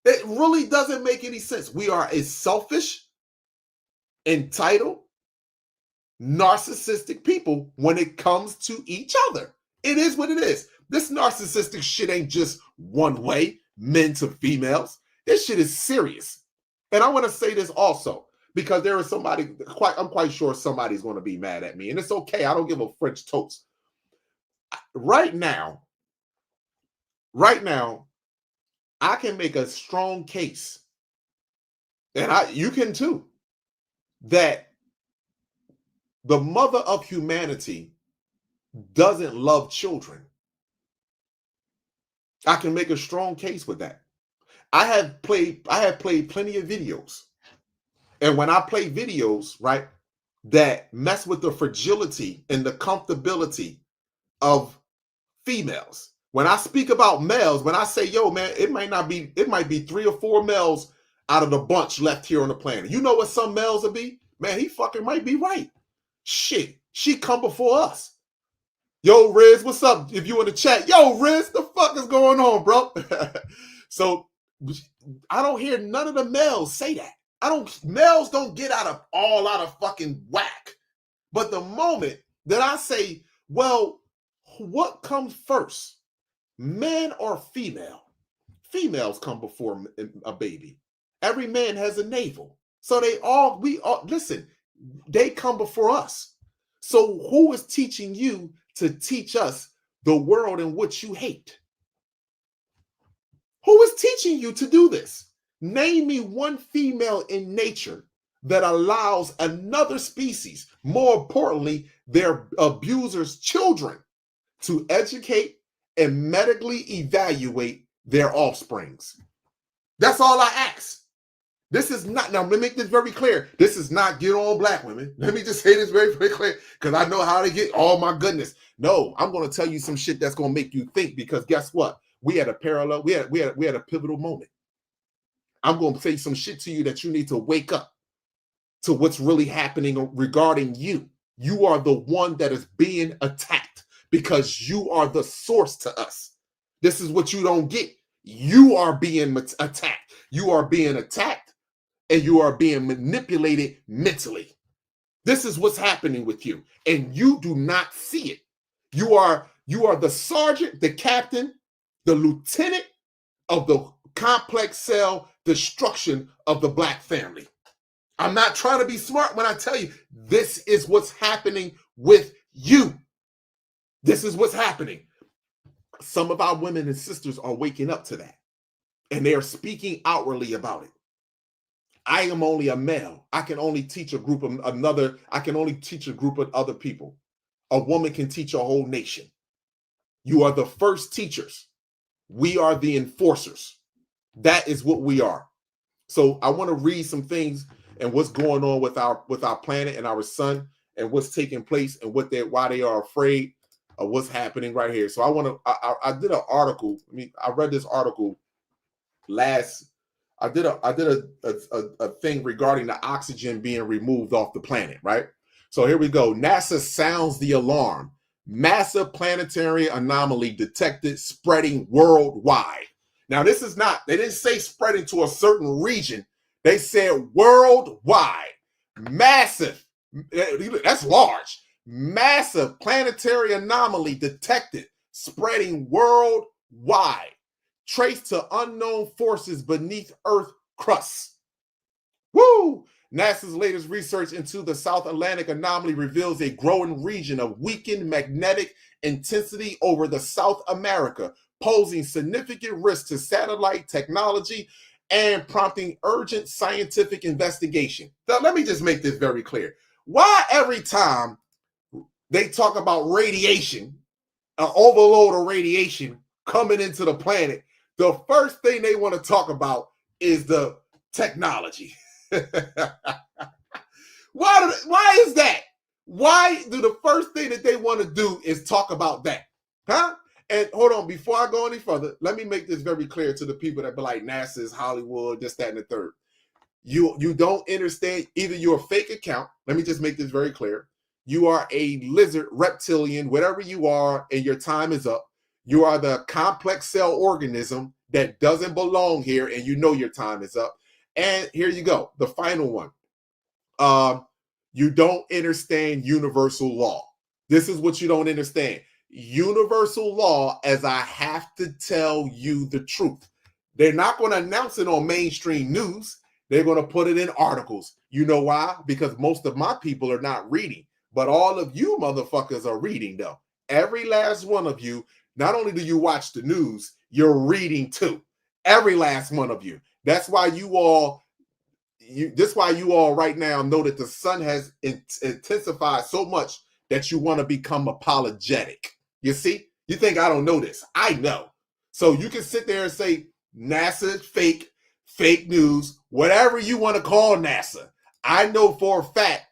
It really doesn't make any sense. We are a selfish, entitled, narcissistic people when it comes to each other. It is what it is. This narcissistic shit ain't just one way, men to females. This shit is serious. And I want to say this also, because there is somebody, I'm quite sure somebody's going to be mad at me. And it's okay. I don't give a French toast. Right now, I can make a strong case, and you can too, that the mother of humanity doesn't love children. I can make a strong case with that. I have played plenty of videos. And when I play videos, right, that mess with the fragility and the comfortability of females. When I speak about males, when I say, yo, man, it might be 3 or 4 males out of the bunch left here on the planet. You know what some males will be? Man, he fucking might be right. Shit, she come before us. Yo, Riz, what's up? If you in the chat, yo, Riz, the fuck is going on, bro? So I don't hear none of the males say that. Males don't get out of fucking whack. But the moment that I say, well, what comes first? Man or female? Females come before a baby. Every man has a navel. So listen, they come before us. So who is teaching you to teach us the world in which you hate? Who is teaching you to do this? Name me one female in nature that allows another species, more importantly, their abusers' children, to educate and medically evaluate their offsprings. That's all I ask. This is not, now let me make this very clear. This is not get on black women. Let me just say this very, very clear, because I know how to get, oh my goodness. No, I'm going to tell you some shit that's going to make you think, because guess what? We had a pivotal moment. I'm going to say some shit to you that you need to wake up to what's really happening regarding you. You are the one that is being attacked because you are the source to us. This is what you don't get. You are being attacked. You are being attacked and you are being manipulated mentally. This is what's happening with you, and you do not see it. You are the sergeant, the captain, the lieutenant of the complex cell destruction of the black family. I'm not trying to be smart when I tell you this is what's happening with you. This is what's happening. Some of our women and sisters are waking up to that, and they are speaking outwardly about it. I am only a male. I can only teach a group of other people. A woman can teach a whole nation. You are the first teachers. We are the enforcers. That is what we are. So I want to read some things and what's going on with our planet and our sun and what's taking place and why they are afraid of what's happening right here. So I did an article. I read this article I did a thing regarding the oxygen being removed off the planet, right? So here we go. NASA sounds the alarm. Massive planetary anomaly detected spreading worldwide. Now, this is not, they didn't say spreading to a certain region. They said worldwide. Massive, that's large. Massive planetary anomaly detected spreading worldwide. Traced to unknown forces beneath Earth crust. Woo! NASA's latest research into the South Atlantic anomaly reveals a growing region of weakened magnetic intensity over the South America, posing significant risk to satellite technology and prompting urgent scientific investigation. Now, let me just make this very clear. Why every time they talk about radiation, an overload of radiation coming into the planet, the first thing they want to talk about is the technology? Why is that? Why do the first thing that they want to do is talk about that? Huh? And hold on, before I go any further, let me make this very clear to the people that be like, NASA is Hollywood, this, that, and the third. You don't understand. Either you're a fake account. Let me just make this very clear. You are a lizard, reptilian, whatever you are, and your time is up. You are the complex cell organism that doesn't belong here, and you know your time is up. And here you go, the final one. You don't understand universal law. This is what you don't understand. Universal law, as I have to tell you the truth. They're not going to announce it on mainstream news. They're going to put it in articles. You know why? Because most of my people are not reading. But all of you motherfuckers are reading, though. Every last one of you. Not only do you watch the news, you're reading too. Every last one of you. That's why you all right now know that the sun has intensified so much that you want to become apologetic. You see? You think I don't know this. I know. So you can sit there and say NASA fake news, whatever you want to call NASA. I know for a fact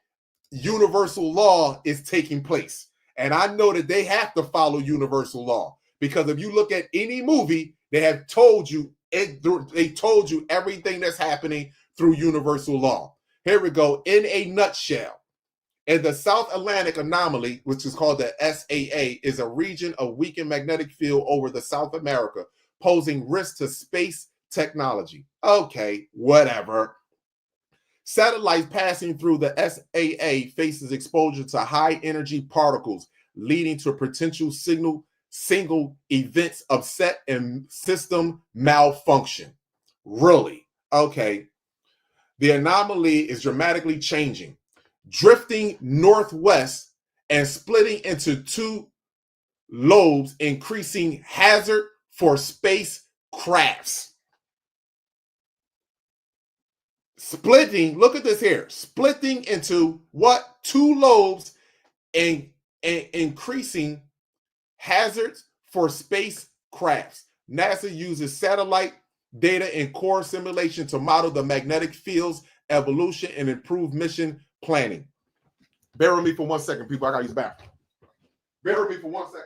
universal law is taking place. And I know that they have to follow universal law, because if you look at any movie, they have told you everything that's happening through universal law. Here we go. In a nutshell, in the South Atlantic anomaly, which is called the SAA, is a region of weakened magnetic field over the South America, posing risk to space technology. Okay, whatever. Satellites passing through the SAA faces exposure to high energy particles, leading to potential single events upset and system malfunction. Really? Okay. The anomaly is dramatically changing, drifting northwest and splitting into two lobes, increasing hazard for space crafts. Splitting, look at this here, splitting into what? Two lobes and increasing hazards for space crafts. NASA uses satellite data and core simulation to model the magnetic field's evolution and improve mission planning. Bear with me for 1 second, people. I gotta use the bathroom. Bear with me for 1 second.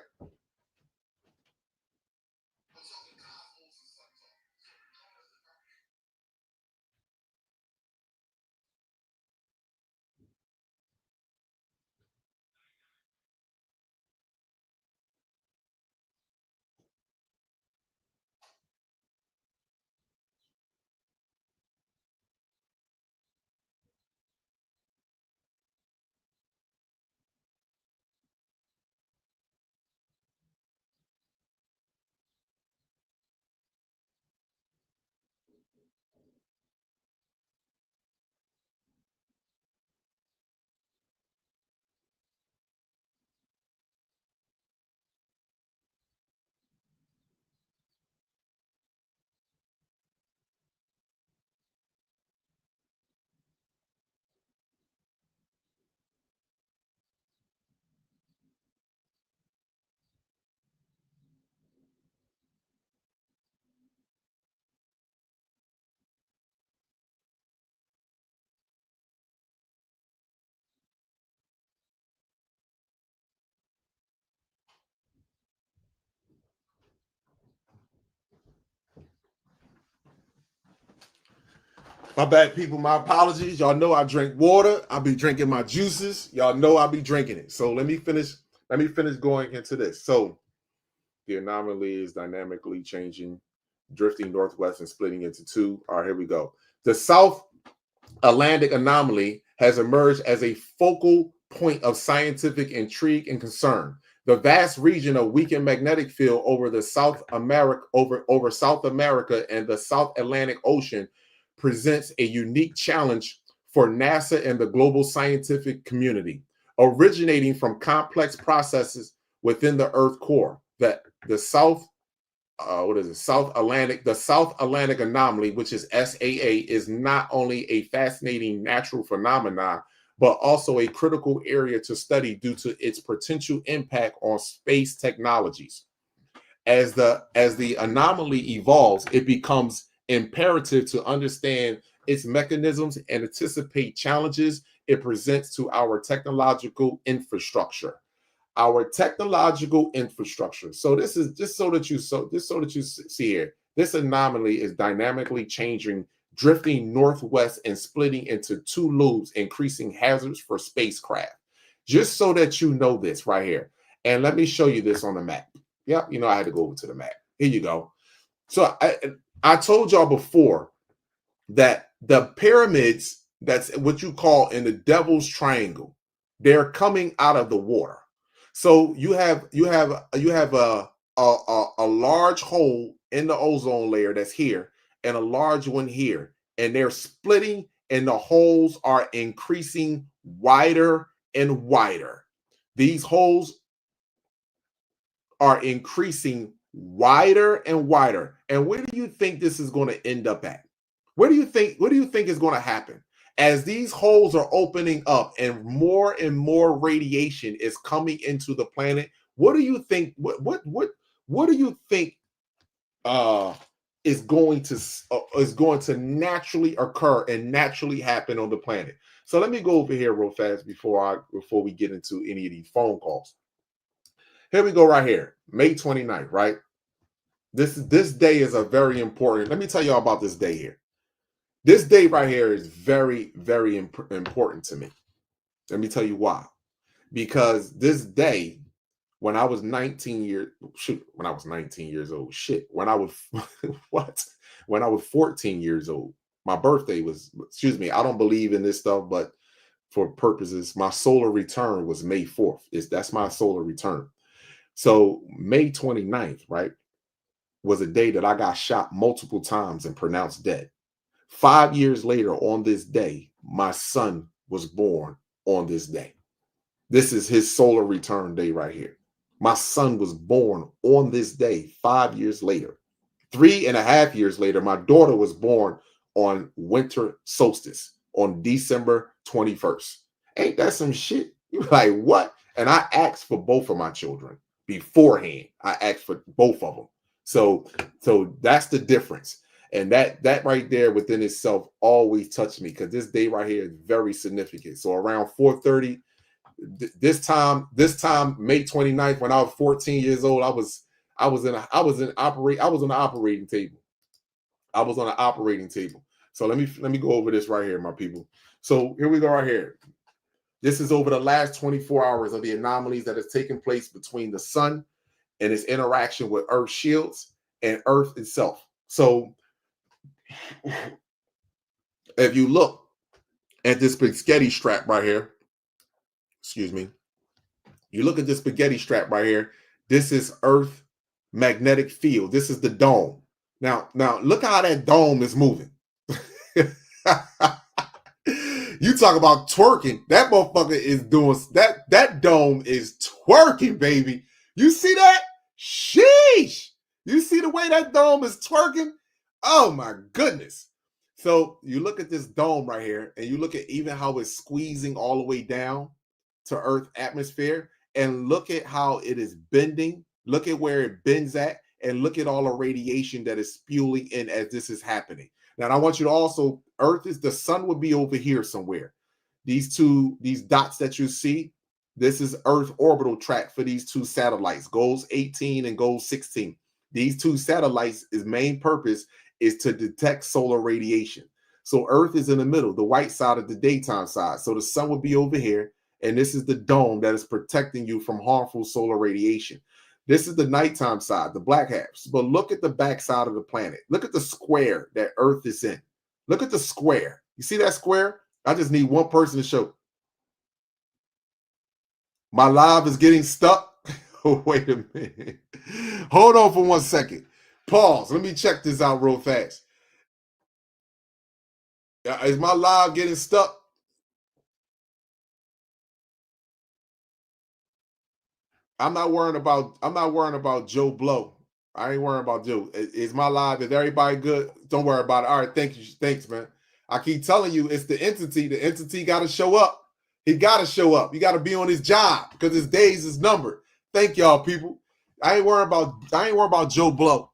My bad, people. My apologies. Y'all know I drink water. I'll be drinking my juices. Y'all know I'll be drinking it. So let me finish going into this. So the anomaly is dynamically changing, drifting northwest and splitting into two. All right, here we go. The South Atlantic anomaly has emerged as a focal point of scientific intrigue and concern. The vast region of weakened magnetic field over the South America over South America and the South Atlantic Ocean presents a unique challenge for NASA and the global scientific community, originating from complex processes within the Earth core. The South South Atlantic anomaly, which is SAA, is not only a fascinating natural phenomenon, but also a critical area to study due to its potential impact on space technologies. As the anomaly evolves, it becomes imperative to understand its mechanisms and anticipate challenges it presents to our technological infrastructure. So this is just so that you see here. This anomaly is dynamically changing, drifting northwest and splitting into two loops, increasing hazards for spacecraft. Just so that you know this right here. And let me show you this on the map. Yep, I had to go over to the map. Here you go. So I told y'all before that the pyramids, that's what you call in the Devil's Triangle, they're coming out of the water. So you have a large hole in the ozone layer that's here and a large one here, and they're splitting, and the holes are increasing wider and wider. These holes are increasing wider and wider. And where do you think this is going to end up at? What do you think is going to happen? As these holes are opening up and more radiation is coming into the planet, what do you think? What do you think is going to naturally occur and naturally happen on the planet? So let me go over here real fast before we get into any of these phone calls. Here we go right here, May 29th, right? This day is a very important. Let me tell y'all about this day here. This day right here is very, very important to me. Let me tell you why. Because this day, when I was 19 years, when I was 19 years old, when I was, what? When I was 14 years old, my birthday was, excuse me, I don't believe in this stuff, but for purposes, my solar return was May 4th. That's my solar return. So May 29th, right, was a day that I got shot multiple times and pronounced dead. 5 years later on this day, my son was born on this day. This is his solar return day right here. My son was born on this day 5 years later. 3.5 years later, my daughter was born on winter solstice on December 21st. Ain't that some shit? You're like, what? And I asked for both of my children beforehand. I asked for both of them. So that's the difference. And that right there within itself always touched me, because this day right here is very significant. So around 4:30, this time, May 29th, when I was 14 years old, I was on the operating table. I was on an operating table. So let me go over this right here, my people. So here we go right here. This is over the last 24 hours of the anomalies that has taken place between the sun and its interaction with Earth shields and Earth itself. So if you look at this spaghetti strap right here, excuse me, you look at this spaghetti strap right here, this is Earth magnetic field. This is the dome. Now look how that dome is moving. You talk about twerking. That motherfucker is doing that dome is twerking, baby. You see that? Sheesh. You see the way that dome is twerking? Oh my goodness. So you look at this dome right here, and you look at even how it's squeezing all the way down to Earth atmosphere, and look at how it is bending. Look at where it bends at, and look at all the radiation that is spewing in as this is happening. Now, I want you to also, the sun would be over here somewhere. These dots that you see, this is Earth orbital track for these two satellites, GOES 18 and GOES 16. These two satellites, its main purpose is to detect solar radiation. So Earth is in the middle, the white side of the daytime side. So the sun would be over here, and this is the dome that is protecting you from harmful solar radiation. This is the nighttime side, the black halves. But look at the back side of the planet. Look at the square that Earth is in. Look at the square. You see that square? I just need one person to show. My live is getting stuck. Oh, wait a minute. Hold on for 1 second. Pause. Let me check this out real fast. Is my live getting stuck? I'm not worrying about Joe Blow. I ain't worrying about Joe. Is my live? Is everybody good? Don't worry about it. All right, thank you. Thanks, man. I keep telling you, it's the entity. The entity got to show up. He got to show up. He got to be on his job because his days is numbered. Thank y'all, people. I ain't worrying about Joe Blow.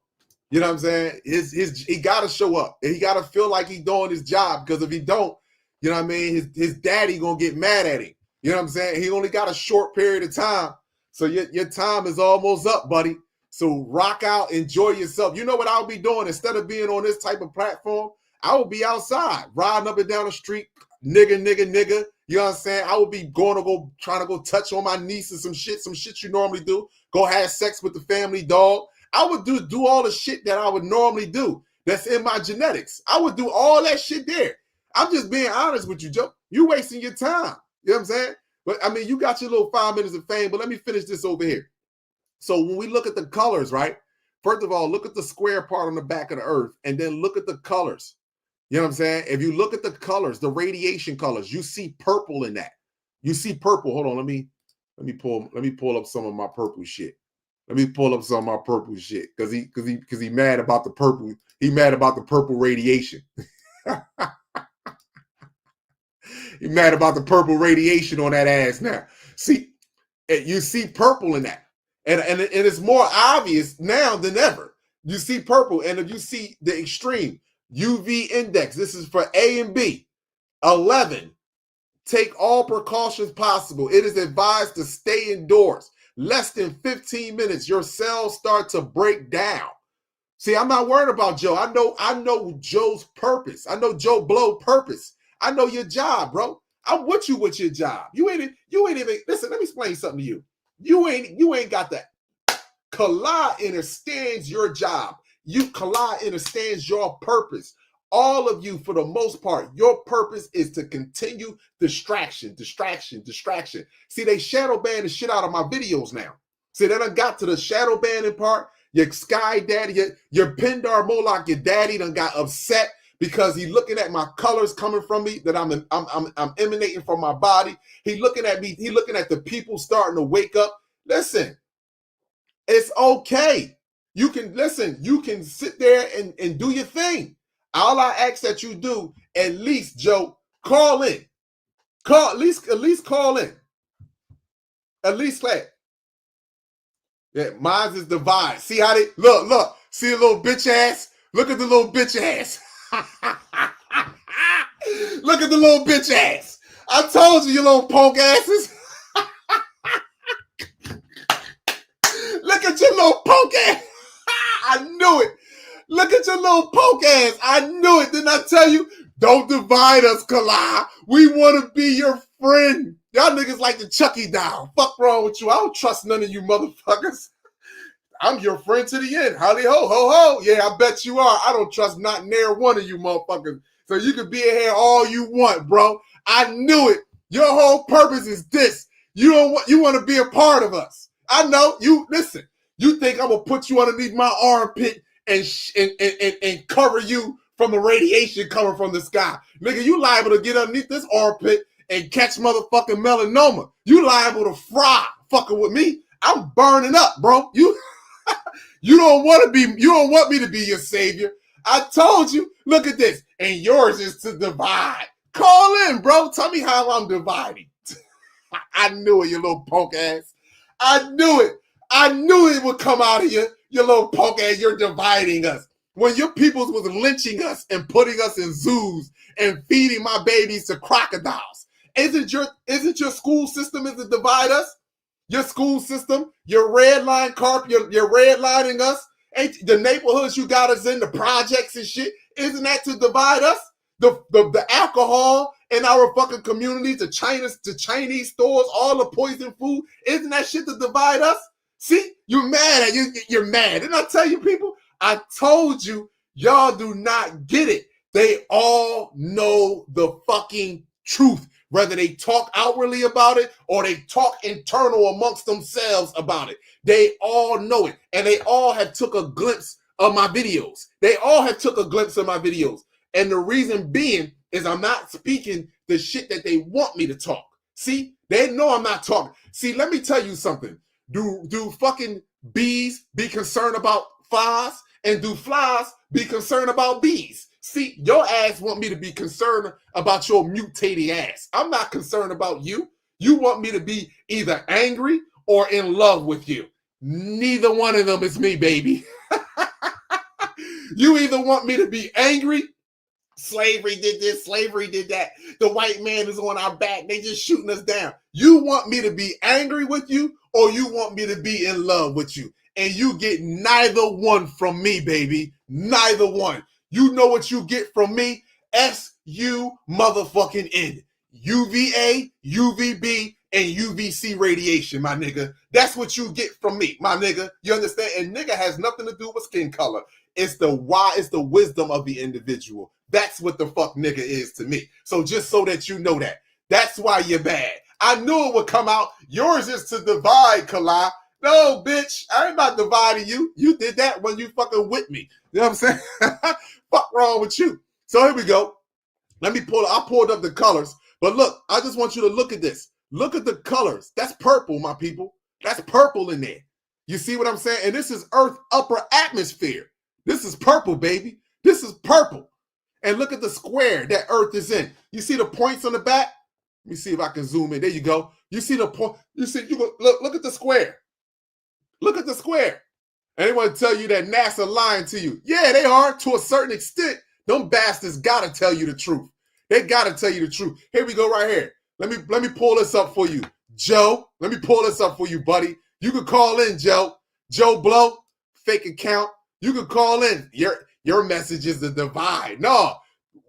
You know what I'm saying? He got to show up, and he got to feel like he's doing his job, because if he don't, you know what I mean, his daddy gonna get mad at him. You know what I'm saying? He only got a short period of time. So your time is almost up, buddy. So rock out, enjoy yourself. You know what I'll be doing? Instead of being on this type of platform, I will be outside, riding up and down the street, nigga. You know what I'm saying? I would be trying to go touch on my niece and some shit you normally do. Go have sex with the family dog. I would do all the shit that I would normally do. That's in my genetics. I would do all that shit there. I'm just being honest with you, Joe. You wasting your time. You know what I'm saying? But I mean, you got your little 5 minutes of fame, but let me finish this over here. So when we look at the colors, right? First of all, look at the square part on the back of the Earth, and then look at the colors. You know what I'm saying? If you look at the colors, the radiation colors, you see purple in that. You see purple. Hold on, let me pull up some of my purple shit. Let me pull up some of my purple shit, because he mad about the purple. He mad about the purple radiation. He mad about the purple radiation on that ass now. See, you see purple in that. And it's more obvious now than ever. You see purple, and if you see the extreme UV index, this is for A and B, 11. Take all precautions possible. It is advised to stay indoors. Less than 15 minutes, your cells start to break down. See, I'm not worried about Joe. I know Joe's purpose. I know Joe Blow purpose. I know your job, bro. I'm with you with your job. You ain't even listen, let me explain something to you. You ain't got that. Kala understands your job. Kala understands your purpose. All of you, for the most part, your purpose is to continue distraction. See, they shadow ban the shit out of my videos now. See, they done got to the shadow banning part. Your Sky Daddy, your Pindar Moloch, your daddy done got upset because he looking at my colors coming from me that I'm emanating from my body. He looking at me. He looking at the people starting to wake up. Listen, it's okay. You can listen. You can sit there and do your thing. All I ask that you do, at least, Joe, call in. At least call in. At least that. Yeah, mine is divided. See how they look. See a little bitch ass? Look at the little bitch ass. Look at the little bitch ass. I told you, you little punk asses. Look at your little punk ass. I knew it. Look at your little punk ass. I knew it. Didn't I tell you? Don't divide us, Kala. We want to be your friend. Y'all niggas like the Chucky doll. Fuck wrong with you? I don't trust none of you motherfuckers. I'm your friend to the end. Howdy ho, ho, ho. Yeah, I bet you are. I don't trust not near one of you motherfuckers. So you can be in here all you want, bro. I knew it. Your whole purpose is this. You want to be a part of us. I know. You listen. You think I'm gonna put you underneath my armpit and cover you from the radiation coming from the sky? Nigga, you liable to get underneath this armpit and catch motherfucking melanoma. You liable to fry fucking with me. I'm burning up, bro. You don't want me to be your savior. I told you. Look at this. And yours is to divide. Call in, bro. Tell me how I'm dividing. I knew it, you little punk ass. I knew it. I knew it would come out of you, you little punk ass. You're dividing us. When your peoples was lynching us and putting us in zoos and feeding my babies to crocodiles. Isn't your school system is to divide us? Your school system, your red line carp, you're redlining us. Ain't the neighborhoods you got us in, the projects and shit, isn't that to divide us? The alcohol in our fucking communities, the Chinese stores, all the poison food, isn't that shit to divide us? See, you're mad. You're mad. Didn't I tell you, people? I told you, y'all do not get it. They all know the fucking truth. Whether they talk outwardly about it or they talk internal amongst themselves about it. They all know it. And they all have took a glimpse of my videos. And the reason being is I'm not speaking the shit that they want me to talk. See, they know I'm not talking. See, let me tell you something. Do fucking bees be concerned about flies? And do flies be concerned about bees? See, your ass want me to be concerned about your mutated ass. I'm not concerned about you. You want me to be either angry or in love with you. Neither one of them is me, baby. You either want me to be angry. Slavery did this, slavery did that. The white man is on our back. They just shooting us down. You want me to be angry with you or you want me to be in love with you? And you get neither one from me, baby. Neither one. You know what you get from me? SU motherfucking N. UVA, UVB, and UVC radiation, my nigga. That's what you get from me, my nigga. You understand? And nigga has nothing to do with skin color. It's the wisdom of the individual. That's what the fuck nigga is to me. So just so that you know that. That's why you're bad. I knew it would come out. Yours is to divide, Kala. No, bitch. I ain't not dividing you. You did that when you fucking with me. You know what I'm saying? Fuck wrong with you. So here we go. I pulled up the colors. But look, I just want you to look at this. Look at the colors. That's purple, my people. That's purple in there. You see what I'm saying? And this is Earth upper atmosphere. This is purple, baby. This is purple. And look at the square that Earth is in. You see the points on the back? Let me see if I can zoom in. There you go. You see the point. Look at the square. Look at the square. And they want to tell you that NASA lying to you. Yeah, they are to a certain extent. Them bastards got to tell you the truth. They got to tell you the truth. Here we go right here. Let me pull this up for you. Joe, let me pull this up for you, buddy. You can call in, Joe. Joe Blow, fake account. You could call in. Your message is the divide. No.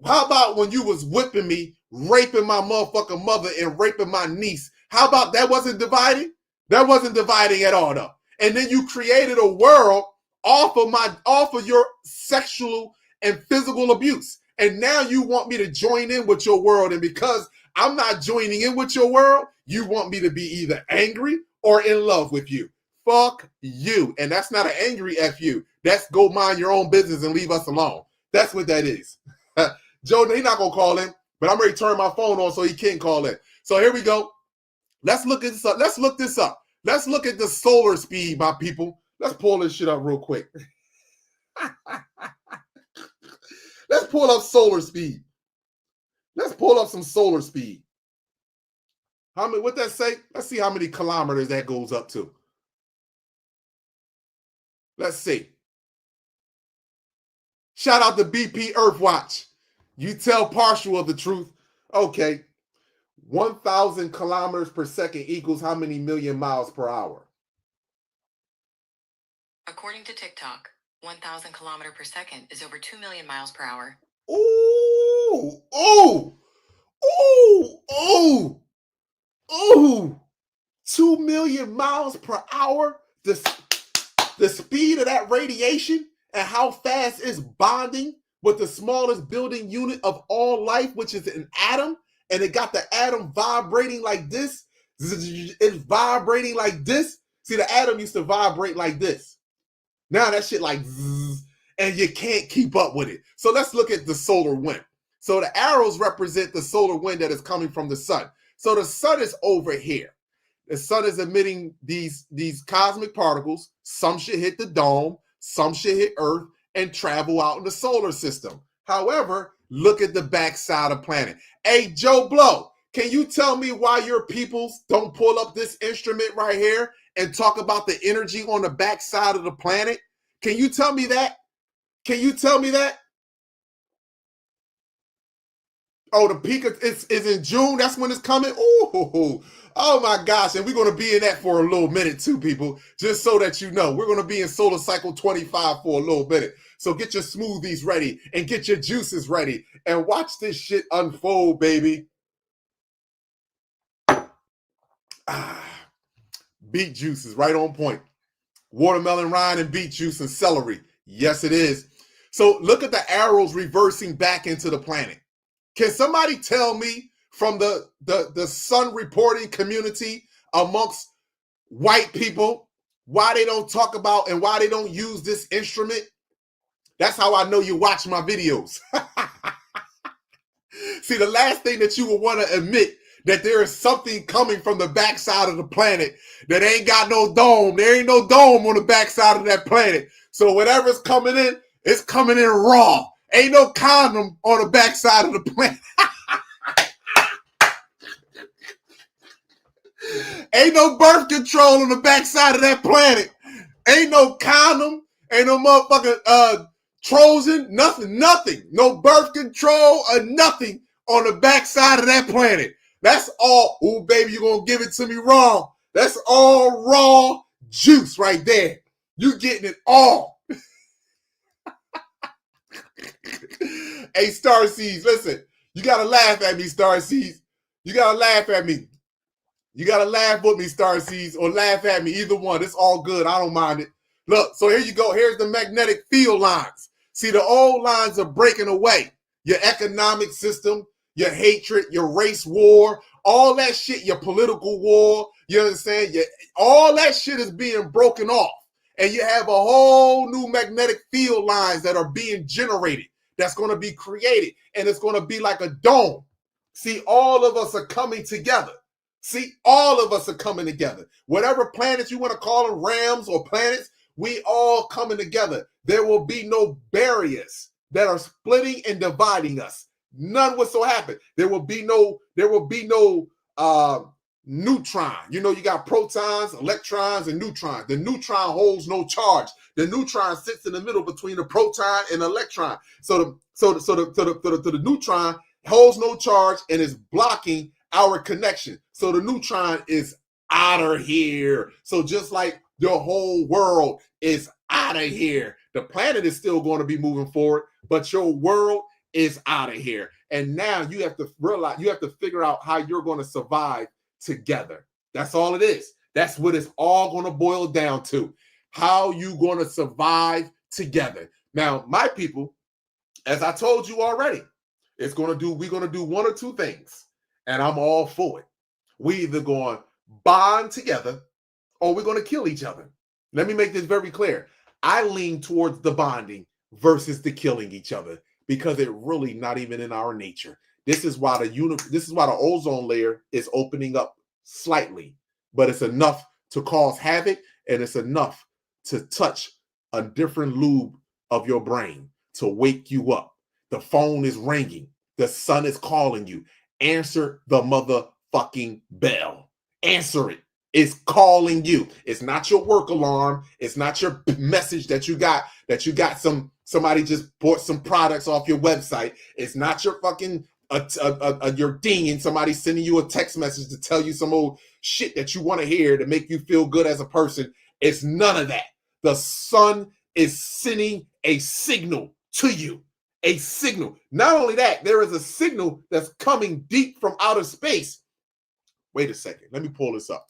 How about when you was whipping me, raping my motherfucking mother and raping my niece? How about that wasn't dividing? That wasn't dividing at all, though. And then you created a world off of your sexual and physical abuse. And now you want me to join in with your world. And because I'm not joining in with your world, you want me to be either angry or in love with you. Fuck you. And that's not an angry F you. That's go mind your own business and leave us alone. That's what that is. Joe, he's not going to call in, but I'm ready to turn my phone on so he can call in. So here we go. Let's look this up. Let's look this up. Let's look at the solar speed, my people. Let's pull this shit up real quick. Let's pull up solar speed. Let's pull up some solar speed. How many? What that say? Let's see how many kilometers that goes up to. Let's see. Shout out to BP Earthwatch. You tell partial of the truth. Okay. 1,000 kilometers per second equals how many million miles per hour? According to TikTok, 1,000 kilometers per second is over 2 million miles per hour. Ooh, ooh, ooh, ooh, ooh. 2 million miles per hour? The speed of that radiation and how fast it's bonding with the smallest building unit of all life, which is an atom, and it got the atom vibrating like this. It's vibrating like this. See, the atom used to vibrate like this. Now that shit like zzz, and you can't keep up with it. So let's look at the solar wind. So the arrows represent the solar wind that is coming from the sun. So the sun is over here. The sun is emitting these cosmic particles. Some should hit the dome, some should hit Earth and travel out in the solar system. However, look at the backside of the planet. Hey, Joe Blow, can you tell me why your peoples don't pull up this instrument right here and talk about the energy on the backside of the planet? Can you tell me that? Can you tell me that? Oh, the peak is in June. That's when it's coming. Ooh, oh my gosh. And we're going to be in that for a little minute too, people. Just so that you know, we're going to be in solar cycle 25 for a little minute. So get your smoothies ready and get your juices ready and watch this shit unfold, baby. Beet juice is right on point. Watermelon rind and beet juice and celery. Yes, it is. So look at the arrows reversing back into the planet. Can somebody tell me from the sun reporting community amongst white people why they don't talk about and why they don't use this instrument? That's how I know you watch my videos. See, the last thing that you would want to admit that there is something coming from the backside of the planet that ain't got no dome. There ain't no dome on the backside of that planet. So whatever's coming in, it's coming in raw. Ain't no condom on the backside of the planet. Ain't no birth control on the backside of that planet. Ain't no condom. Ain't no motherfucking Trojan. Nothing. No birth control or nothing on the backside of that planet. That's all. Ooh, baby, you're going to give it to me raw. That's all raw juice right there. You getting it all. Hey, Starseeds, listen. You got to laugh at me, Starseeds. You got to laugh at me. You got to laugh with me, Starseeds, or laugh at me. Either one. It's all good. I don't mind it. Look, so here you go. Here's the magnetic field lines. See, the old lines are breaking away. Your economic system, your hatred, your race war, all that shit, your political war, you understand? All that shit is being broken off. And you have a whole new magnetic field lines that are being generated. That's going to be created. And it's going to be like a dome. See, all of us are coming together. See, all of us are coming together. Whatever planets you want to call them, rams or planets, we all coming together. There will be no barriers that are splitting and dividing us. None whatsoever happen. There will be no neutron. You know, you got protons, electrons, and neutrons. The neutron holds no charge. The neutron sits in the middle between the proton and the electron. So the neutron holds no charge and is blocking our connection. So the neutron is out of here. So just like the whole world is out of here. The planet is still going to be moving forward, but your world is out of here. And now you have to realize, you have to figure out how you're going to survive together. That's all it is. That's what it's all going to boil down to. How you going to survive together. Now, my people, as I told you already, we're going to do one or two things, and I'm all for it. We either going to bond together or we're going to kill each other. Let me make this very clear. I lean towards the bonding versus the killing each other because it really not even in our nature. This is why the ozone layer is opening up slightly, but it's enough to cause havoc, and it's enough to touch a different lobe of your brain to wake you up. The phone is ringing. The sun is calling you. Answer the motherfucking bell. Answer it. It's calling you. It's not your work alarm. It's not your message that you got somebody just bought some products off your website. It's not your fucking your ding and somebody sending you a text message to tell you some old shit that you want to hear to make you feel good as a person. It's none of that. The sun is sending a signal to you. A signal. Not only that, there is a signal that's coming deep from outer space. Wait a second. Let me pull this up.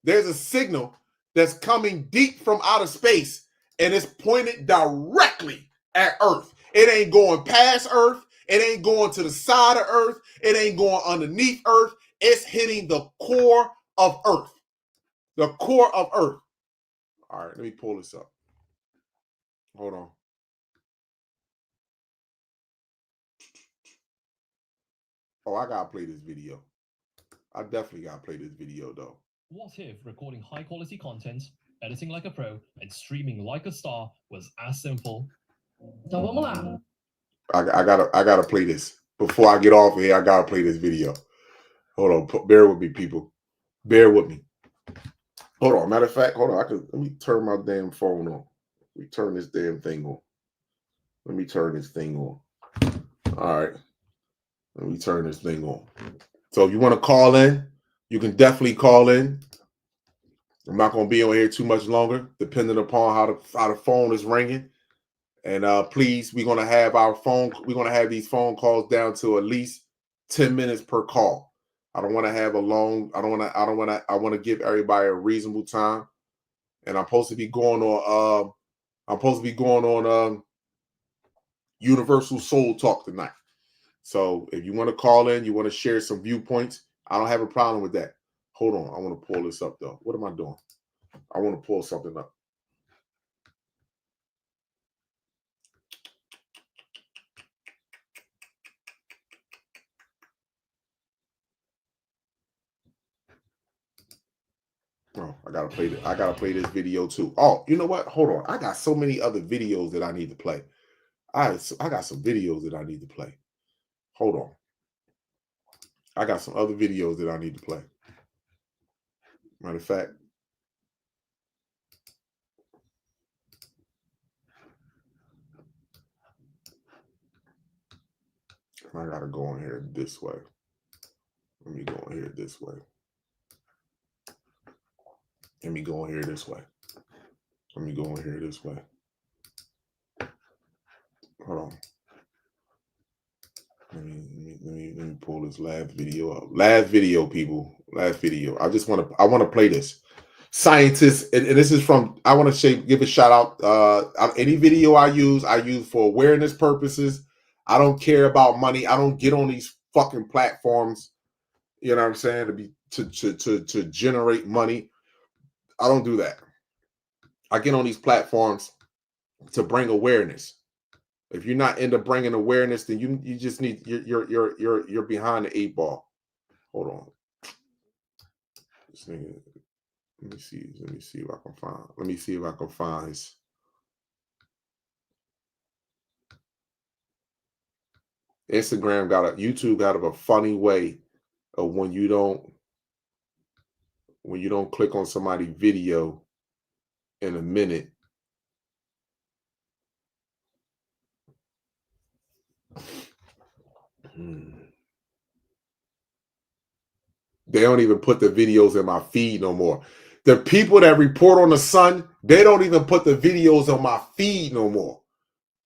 There's a signal that's coming deep from outer space, and it's pointed directly at Earth. It ain't going past Earth. It ain't going to the side of Earth. It ain't going underneath Earth. It's hitting the core of Earth. The core of Earth. All right, let me pull this up. Hold on. Oh, I gotta play this video. I definitely gotta play this video though. What if recording high quality content, editing like a pro, and streaming like a star was as simple? Então vamos lá. I gotta play this. Before I get off of here, I gotta play this video. Hold on, bear with me, people. Bear with me. Hold on. Matter of fact, hold on. Let me turn my damn phone on. Let me turn this damn thing on. Let me turn this thing on. All right. Let me turn this thing on. So if you want to call in, you can definitely call in. I'm not going to be on here too much longer, depending upon how the phone is ringing. And please, we're going to have these phone calls down to at least 10 minutes per call. I don't want to have a long, I want to give everybody a reasonable time. And I'm supposed to be going on Universal Soul Talk tonight. So if you want to call in, you want to share some viewpoints, I don't have a problem with that. Hold on. I want to pull this up, though. What am I doing? I want to pull something up. Oh, I gotta play this video too. Oh, you know what? Hold on. I got so many other videos that I need to play. I got some videos that I need to play. Hold on. I got some other videos that I need to play. Matter of fact, I gotta go on here this way. Let me go on here this way. Let me go on here this way. Let me go on here this way. Hold on. Let me pull this last video up. Last video, people. Last video. I want to play this. Scientists, and this is from, I want to give a shout out. Any video I use for awareness purposes. I don't care about money. I don't get on these fucking platforms, you know what I'm saying, to generate money. I don't do that. I get on these platforms to bring awareness. If you're not into bringing awareness, then you just need, you're behind the 8 ball. Hold on. This nigga, let me see if I can find. Let me see if I can find his. YouTube got a funny way of when you don't click on somebody's video in a minute. They don't even put the videos in my feed no more. The people that report on the sun, they don't even put the videos on my feed no more.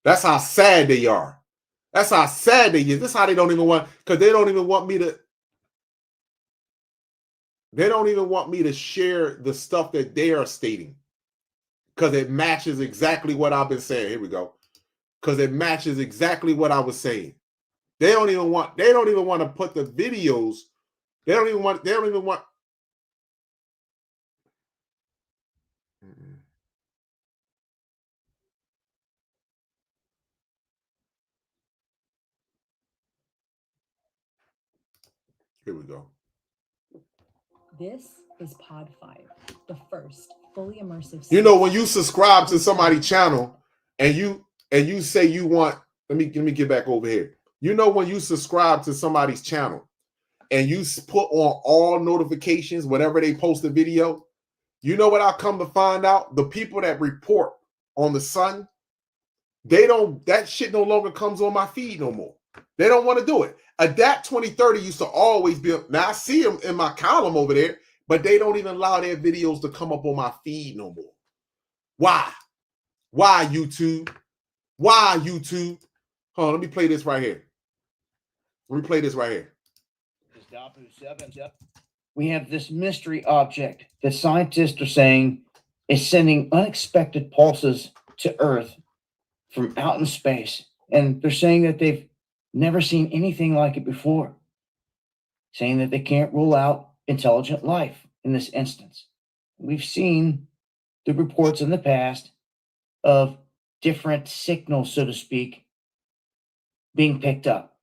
That's how sad they are. That's how sad they is. This is how they don't even want, because they don't even want me to. They don't even want me to share the stuff that they are stating, because it matches exactly what I've been saying. Here we go. Because it matches exactly what I was saying. They don't even want to put the videos. They don't even want. Here we go. This is Pod 5, the first fully immersive. You know, when you subscribe to somebody's channel and you say you want, let me get back over here. You know, when you subscribe to somebody's channel and you put on all notifications whenever they post a video, you know what I come to find out? The people that report on the sun, that shit no longer comes on my feed no more. They don't want to do it. Adapt 2030 used to always be, now I see them in my column over there, but they don't even allow their videos to come up on my feed no more. Why? Why, YouTube? Why, YouTube? Hold on, let me play this right here. Let me play this right here. We have this mystery object that scientists are saying is sending unexpected pulses to Earth from out in space. And they're saying that they've never seen anything like it before, saying that they can't rule out intelligent life in this instance. We've seen the reports in the past of different signals, so to speak, being picked up.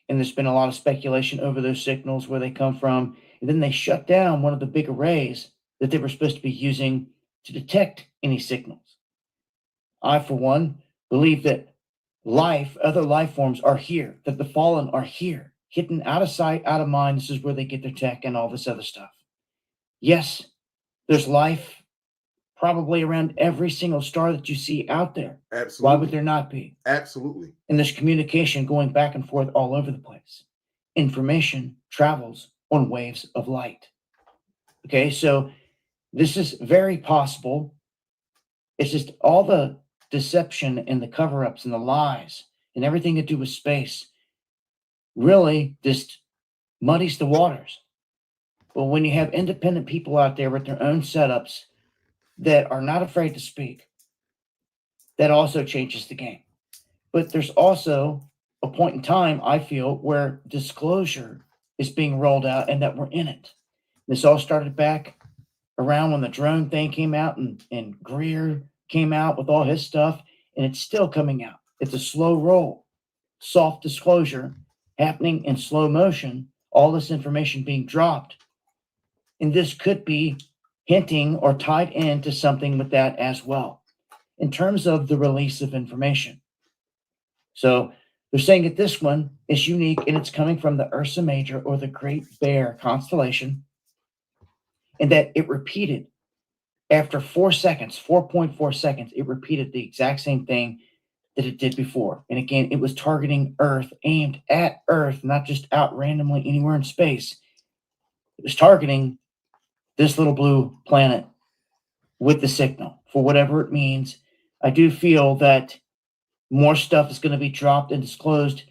And there's been a lot of speculation over those signals, where they come from. And then they shut down one of the big arrays that they were supposed to be using to detect any signals. I, for one, believe that other life forms are here, that the fallen are here, hidden out of sight, out of mind. This is where they get their tech and all this other stuff. Yes, there's life probably around every single star that you see out there. Absolutely. Why would there not be? Absolutely. And there's communication going back and forth all over the place. Information travels on waves of light. Okay, so this is very possible. It's just all the deception and the cover-ups and the lies and everything to do with space really just muddies the waters. But when you have independent people out there with their own setups that are not afraid to speak, that also changes the game. But there's also a point in time, I feel, where disclosure is being rolled out and that we're in it. This all started back around when the drone thing came out and Greer came out with all his stuff, and it's still coming out. It's a slow roll, soft disclosure happening in slow motion, all this information being dropped. And this could be hinting or tied into something with that as well, in terms of the release of information. So they're saying that this one is unique, and it's coming from the Ursa Major, or the Great Bear constellation, and that it repeated after 4 seconds, 4.4 seconds, it repeated the exact same thing that it did before. And again, it was targeting Earth, aimed at Earth, not just out randomly anywhere in space. It was targeting this little blue planet with the signal, for whatever it means. I do feel that more stuff is going to be dropped and disclosed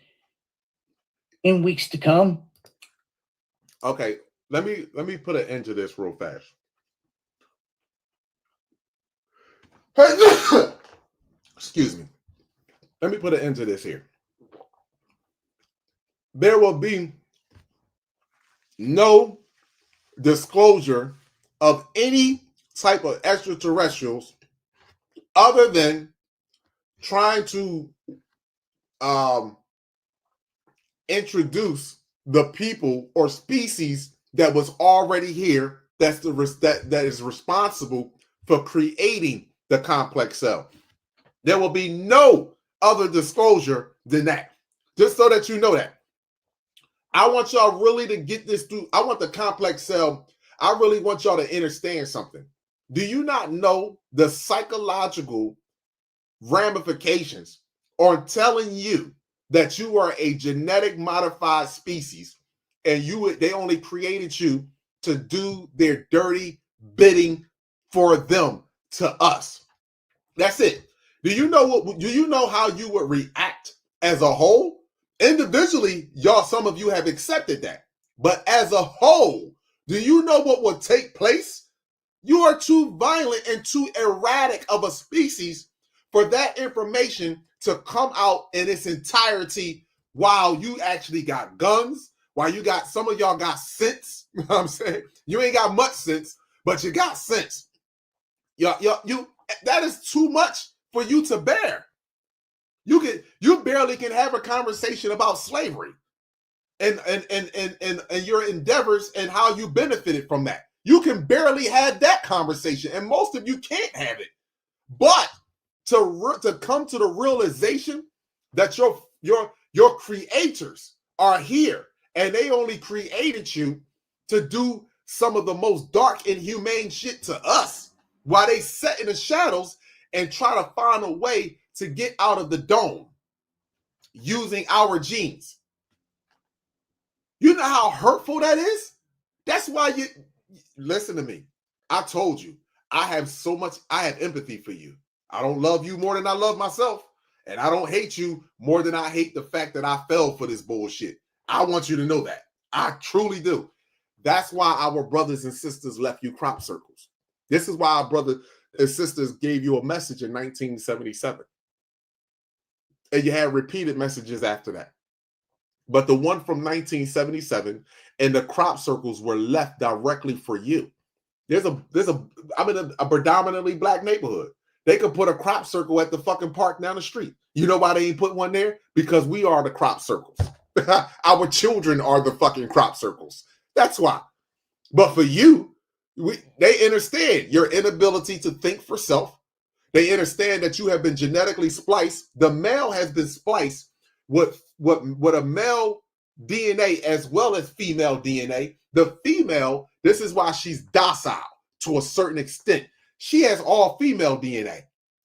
in weeks to come. Okay, let me put an end to this real fast. Excuse me. Let me put an end to this here. There will be no disclosure of any type of extraterrestrials other than trying to introduce the people or species that was already here, that is responsible for creating the complex cell. There will be no other disclosure than that. Just so that you know that. I want y'all really to get this through. I want the complex cell. I really want y'all to understand something. Do you not know the psychological ramifications on telling you that you are a genetic modified species and they only created you to do their dirty bidding for them to us. That's it. Do you know how you would react as a whole? Individually, y'all, some of you have accepted that. But as a whole, do you know what would take place? You are too violent and too erratic of a species for that information to come out in its entirety while you actually got guns, while you got, some of y'all got sense. You know what I'm saying? You ain't got much sense, but you got sense. You that is too much for you to bear. You barely can have a conversation about slavery and your endeavors and how you benefited from that. You can barely have that conversation, and most of you can't have it. But to come to the realization that your creators are here and they only created you to do some of the most dark and humane shit to us while they sit in the shadows and try to find a way to get out of the dome using our genes. You know how hurtful that is? That's why you listen to me. I told you, I have empathy for you. I don't love you more than I love myself. And I don't hate you more than I hate the fact that I fell for this bullshit. I want you to know that. I truly do. That's why our brothers and sisters left you crop circles. This is why our brothers and sisters gave you a message in 1977. And you had repeated messages after that. But the one from 1977 and the crop circles were left directly for you. I'm in a predominantly black neighborhood. They could put a crop circle at the fucking park down the street. You know why they ain't put one there? Because we are the crop circles. Our children are the fucking crop circles. That's why. But for you, they understand your inability to think for self. They understand that you have been genetically spliced. The male has been spliced with a male DNA as well as female DNA. The female, this is why she's docile to a certain extent. She has all female DNA.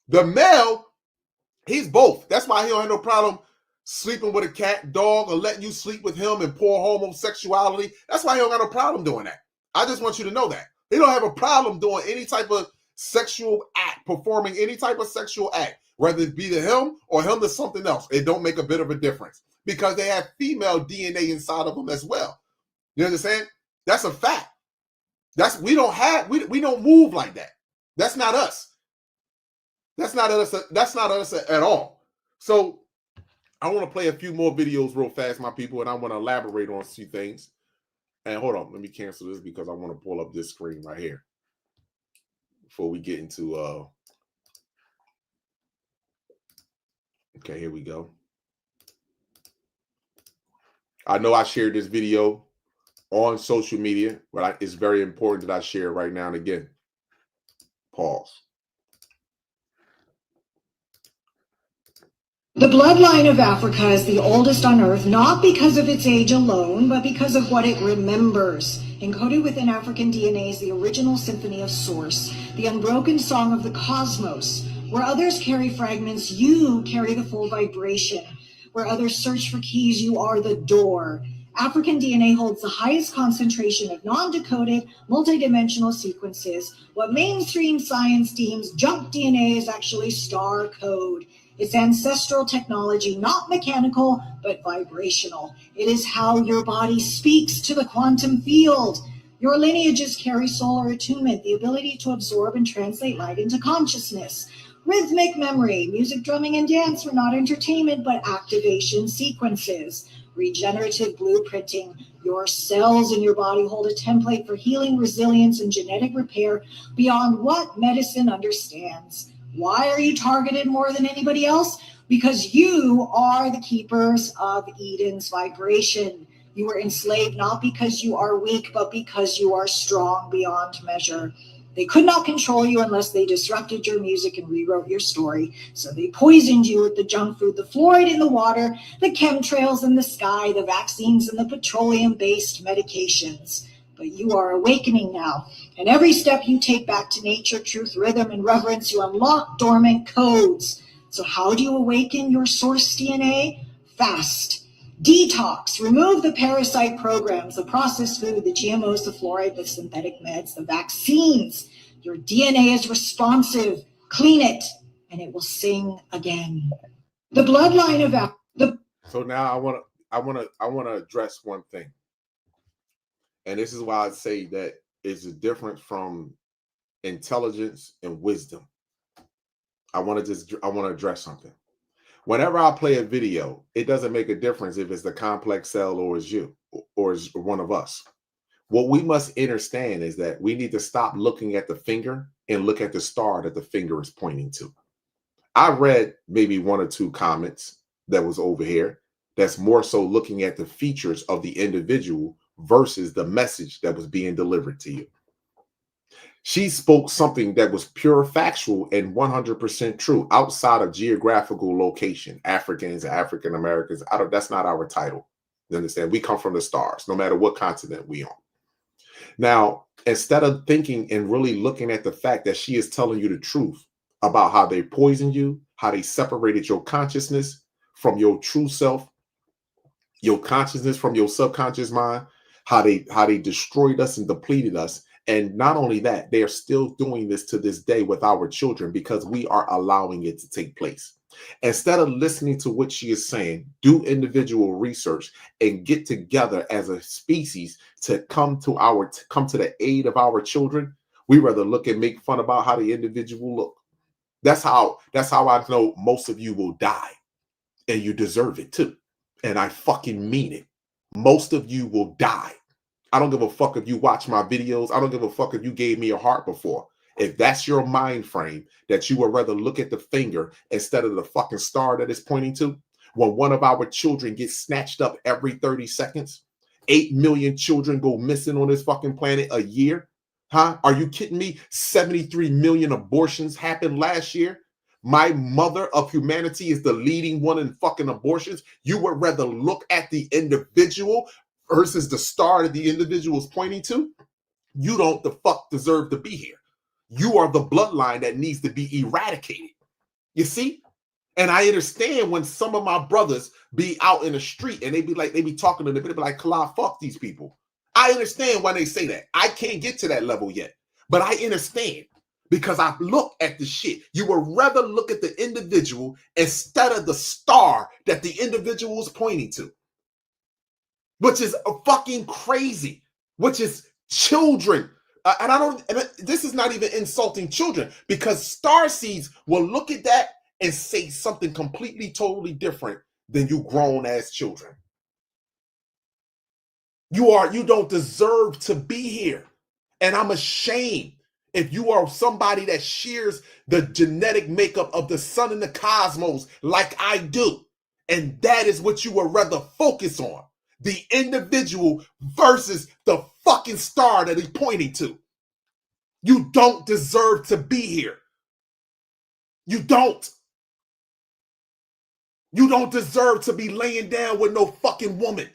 The male, he's both. That's why he don't have no problem sleeping with a cat, dog, or letting you sleep with him and pour homosexuality. That's why he don't got no problem doing that. I just want you to know that. He don't have a problem doing any type of sexual act, performing any type of sexual act, whether it be to him or him to something else. It don't make a bit of a difference because they have female DNA inside of them as well. You understand? That's a fact. We don't move like that. That's not us. That's not us. That's not us at all. So I want to play a few more videos real fast, my people, and I want to elaborate on a few things. And hold on, let me cancel this because I want to pull up this screen right here before we get into okay, here we go. I know I shared this video on social media, but it's very important that I share it right now and again. Pause. The bloodline of Africa is the oldest on Earth, not because of its age alone, but because of what it remembers. Encoded within African DNA is the original symphony of Source, the unbroken song of the cosmos. Where others carry fragments, you carry the full vibration. Where others search for keys, you are the door. African DNA holds the highest concentration of non-decoded, multidimensional sequences. What mainstream science deems junk DNA is actually star code. It's ancestral technology, not mechanical, but vibrational. It is how your body speaks to the quantum field. Your lineages carry solar attunement, the ability to absorb and translate light into consciousness. Rhythmic memory, music, drumming, and dance were not entertainment, but activation sequences. Regenerative blueprinting. Your cells in your body hold a template for healing, resilience, and genetic repair beyond what medicine understands. Why are you targeted more than anybody else? Because you are the keepers of Eden's vibration. You were enslaved not because you are weak, but because you are strong beyond measure. They could not control you unless they disrupted your music and rewrote your story. So they poisoned you with the junk food, the fluoride in the water, the chemtrails in the sky, the vaccines, and the petroleum-based medications. But you are awakening now. And every step you take back to nature, truth, rhythm, and reverence, you unlock dormant codes. So how do you awaken your source DNA? Fast. Detox, remove the parasite programs, the processed food, the GMOs, the fluoride, the synthetic meds, the vaccines. Your DNA is responsive. Clean it, and it will sing again. The bloodline of the. So now I want to address one thing, and this is why I say that it's a difference from intelligence and wisdom. I want to address something. Whenever I play a video, it doesn't make a difference if it's the complex cell or it's you or it's one of us. What we must understand is that we need to stop looking at the finger and look at the star that the finger is pointing to. I read maybe one or two comments that was over here that's more so looking at the features of the individual versus the message that was being delivered to you. She spoke something that was pure factual and 100% true outside of geographical location. Africans, African Americans, that's not our title. You understand? We come from the stars, no matter what continent we on. Now, instead of thinking and really looking at the fact that she is telling you the truth about how they poisoned you, how they separated your consciousness from your true self, your consciousness from your subconscious mind, how they destroyed us and depleted us. And not only that, they are still doing this to this day with our children because we are allowing it to take place. Instead of listening to what she is saying, do individual research and get together as a species to come to the aid of our children. We rather look and make fun about how the individual look. That's how I know most of you will die, and you deserve it too. And I fucking mean it. Most of you will die. I don't give a fuck if you watch my videos. I don't give a fuck if you gave me a heart before. If that's your mind frame, that you would rather look at the finger instead of the fucking star that it's pointing to, when one of our children gets snatched up every 30 seconds, 8 million children go missing on this fucking planet a year. Huh? Are you kidding me? 73 million abortions happened last year. My mother of humanity is the leading one in fucking abortions. You would rather look at the individual versus the star that the individual is pointing to? You don't the fuck deserve to be here. You are the bloodline that needs to be eradicated. You see? And I understand when some of my brothers be out in the street and they be talking to them, they be like, Kala, fuck these people. I understand why they say that. I can't get to that level yet, but I understand because I look at the shit. You would rather look at the individual instead of the star that the individual is pointing to, which is fucking crazy, which is children. This is not even insulting children because star seeds will look at that and say something completely, totally different than you grown ass children. You don't deserve to be here. And I'm ashamed if you are somebody that shares the genetic makeup of the sun and the cosmos like I do. And that is what you would rather focus on. The individual versus the fucking star that he's pointing to. You don't deserve to be here. You don't. You don't deserve to be laying down with no fucking woman.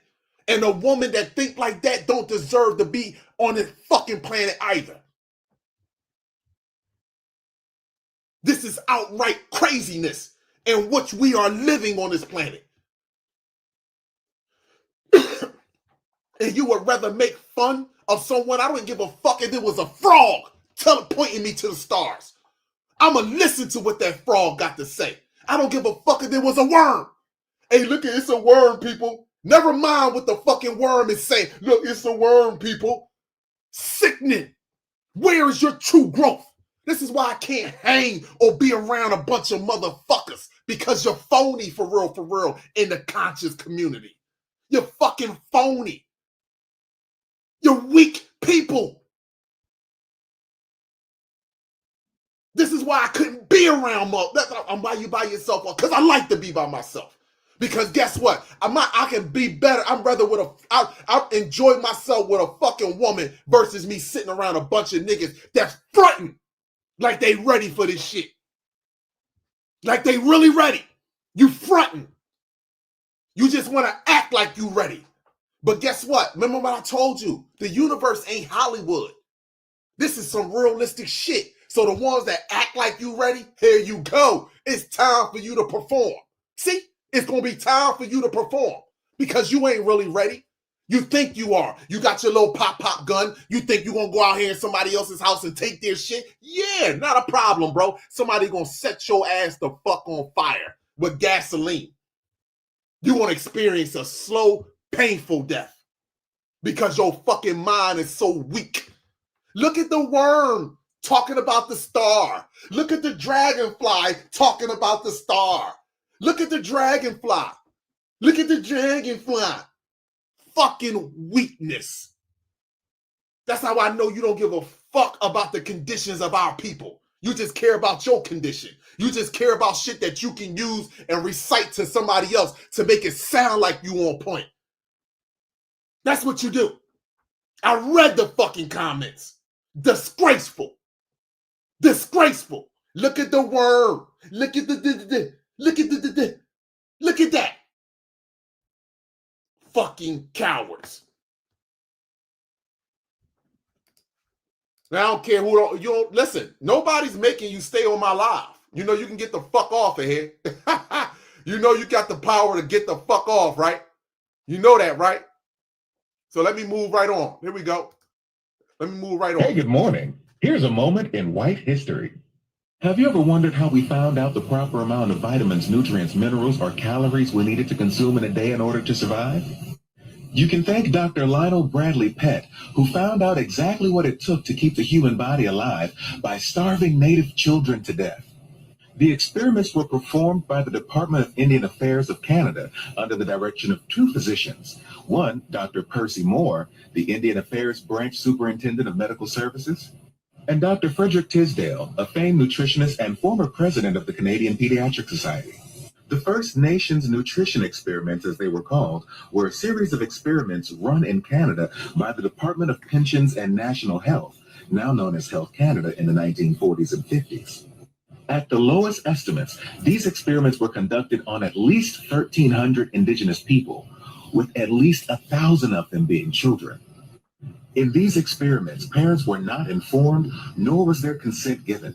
And a woman that think like that don't deserve to be on this fucking planet either. This is outright craziness in which we are living on this planet. And you would rather make fun of someone. I don't give a fuck if it was a frog pointing me to the stars. I'ma listen to what that frog got to say. I don't give a fuck if it was a worm. Hey, look, it's a worm, people. Never mind what the fucking worm is saying. Look, it's a worm, people. Sickening. Where is your true growth? This is why I can't hang or be around a bunch of motherfuckers, because you're phony for real, in the conscious community. You're fucking phony. You're weak people. This is why I couldn't be around why you by yourself, because I like to be by myself. Because guess what? I can be better. I enjoy myself with a fucking woman versus me sitting around a bunch of niggas that's fronting like they ready for this shit. Like they really ready. You fronting. You just want to act like you ready. But guess what? Remember what I told you? The universe ain't Hollywood. This is some realistic shit. So the ones that act like you ready, here you go. It's time for you to perform. See? It's going to be time for you to perform. because you ain't really ready. You think you are. You got your little pop gun. You think you're going to go out here in somebody else's house and take their shit? Yeah, not a problem, bro. Somebody going to set your ass the fuck on fire with gasoline. You're going to experience a slow, painful death because your fucking mind is so weak. Look at the worm talking about the star. Look at the dragonfly talking about the star. Look at the dragonfly. Look at the dragonfly. Fucking weakness. That's how I know you don't give a fuck about the conditions of our people. You just care about your condition. You just care about shit that you can use and recite to somebody else to make it sound like you on point. That's what you do. I read the fucking comments. Disgraceful. Disgraceful. Look at the worm. Look at look at that. Fucking cowards. Now, I don't care who you don't listen. Nobody's making you stay on my live. You know you can get the fuck off of here. You know you got the power to get the fuck off, right? You know that, right? So let me move right on. Here we go. Let me move right on. Hey, good morning. Here's a moment in white history. Have you ever wondered how we found out the proper amount of vitamins, nutrients, minerals, or calories we needed to consume in a day in order to survive? You can thank Dr. Lionel Bradley Pett, who found out exactly what it took to keep the human body alive by starving native children to death. The experiments were performed by the Department of Indian Affairs of Canada under the direction of two physicians. One, Dr. Percy Moore, the Indian Affairs Branch Superintendent of Medical Services, and Dr. Frederick Tisdale, a famed nutritionist and former president of the Canadian Pediatric Society. The First Nations nutrition experiments, as they were called, were a series of experiments run in Canada by the Department of Pensions and National Health, now known as Health Canada, in the 1940s and 50s. At the lowest estimates, these experiments were conducted on at least 1,300 Indigenous people, with at least 1,000 of them being children. In these experiments, parents were not informed, nor was their consent given.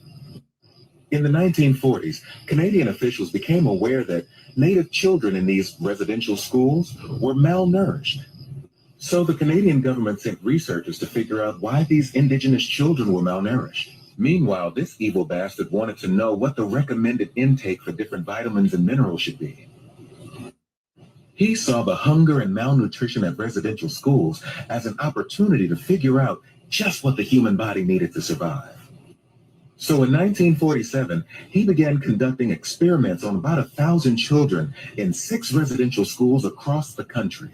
In the 1940s, Canadian officials became aware that Native children in these residential schools were malnourished. So the Canadian government sent researchers to figure out why these Indigenous children were malnourished. Meanwhile, this evil bastard wanted to know what the recommended intake for different vitamins and minerals should be. He saw the hunger and malnutrition at residential schools as an opportunity to figure out just what the human body needed to survive. So in 1947, he began conducting experiments on about 1,000 children in 6 residential schools across the country.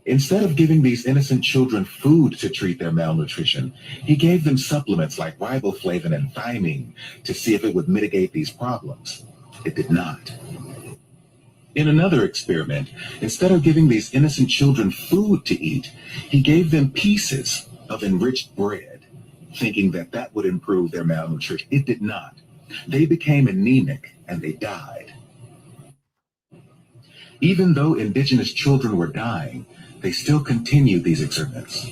Instead of giving these innocent children food to treat their malnutrition, he gave them supplements like riboflavin and thiamine to see if it would mitigate these problems. It did not. In another experiment, instead of giving these innocent children food to eat, he gave them pieces of enriched bread, thinking that that would improve their malnutrition. It did not. They became anemic and they died. Even though Indigenous children were dying, they still continued these experiments.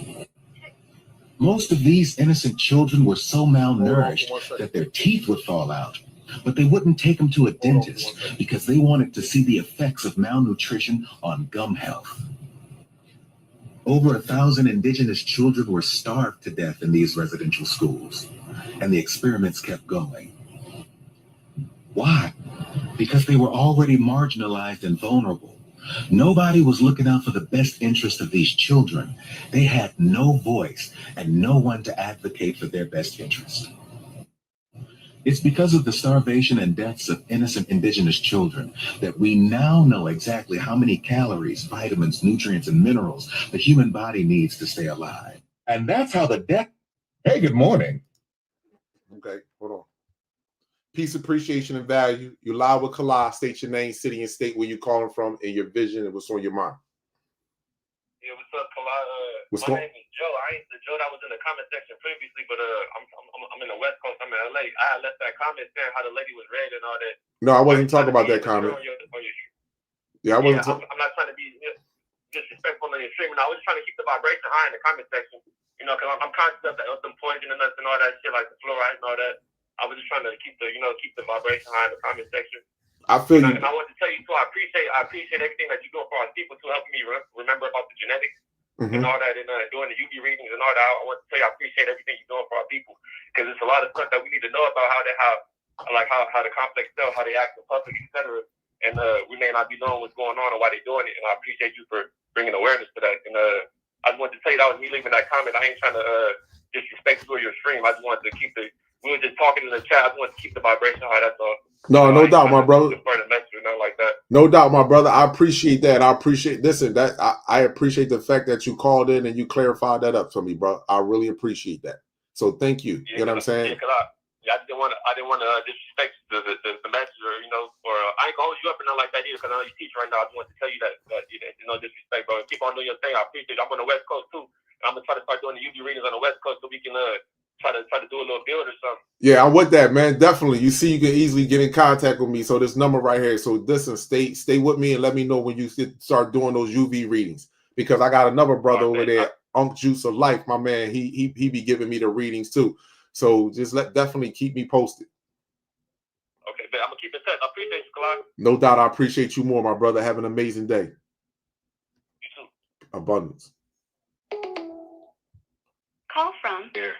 Most of these innocent children were so malnourished that their teeth would fall out, but they wouldn't take them to a dentist because they wanted to see the effects of malnutrition on gum health. Over 1,000 Indigenous children were starved to death in these residential schools, and the experiments kept going. Why? Because they were already marginalized and vulnerable. Nobody was looking out for the best interest of these children. They had no voice and no one to advocate for their best interest. It's because of the starvation and deaths of innocent Indigenous children that we now know exactly how many calories, vitamins, nutrients, and minerals the human body needs to stay alive. And that's how the death... Hey, good morning. Okay, hold on. Peace, appreciation, and value. You live with Kala. State your name, city, and state where you're calling from, and your vision and what's on your mind. Yeah, what's up, Kala? My name is Joe. I ain't the Joe that was in the comment section previously, but I'm in the West Coast. I'm in LA. I had left that comment saying how the lady was red and all that. No, I wasn't talking about that comment. Yeah, I wasn't. I'm not trying to be disrespectful in your stream. I was just trying to keep the vibration high in the comment section. You know, because I'm conscious of them poisoning us and all that shit, like the fluoride and all that. I was just trying to keep the vibration high in the comment section. I feel you. And I want to tell you too, I appreciate everything that you do for our people to help me remember about the genetics and all that, and doing the UV readings and all that. I want to tell you, I appreciate everything you're doing for our people, because it's a lot of stuff that we need to know about how the complex cell, how they act in public, etc. And we may not be knowing what's going on and why they're doing it. And I appreciate you for bringing awareness to that. And I just wanted to tell you that was me leaving that comment. I ain't trying to disrespect you or your stream. I just wanted to keep the. We were just talking in the chat. I just wanted to keep the vibration high. That's all. No, no doubt, my brother. Like that. No doubt, my brother. I appreciate that. I appreciate I appreciate the fact that you called in and you clarified that up for me, bro. I really appreciate that. So thank you. Yeah, you know what I'm saying? I didn't want to disrespect the messenger, or I ain't gonna hold you up and nothing like that either, because I know you teach right now. I just want to tell you that no disrespect, bro. Keep on doing your thing. I appreciate it. I'm on the West Coast too. And I'm gonna try to start doing the UV readings on the West Coast so we can try to do a little build or something. Yeah, I'm with that, man. Definitely. You see, you can easily get in contact with me. So this number right here. So listen, stay with me and let me know when you start doing those UV readings, because I got another brother over there, Unk Juice of Life, my man. He be giving me the readings too. So just definitely keep me posted. Okay, man. I'm gonna keep in touch. I appreciate you, Clark. No doubt. I appreciate you more, my brother. Have an amazing day. You too. Abundance. Call from here.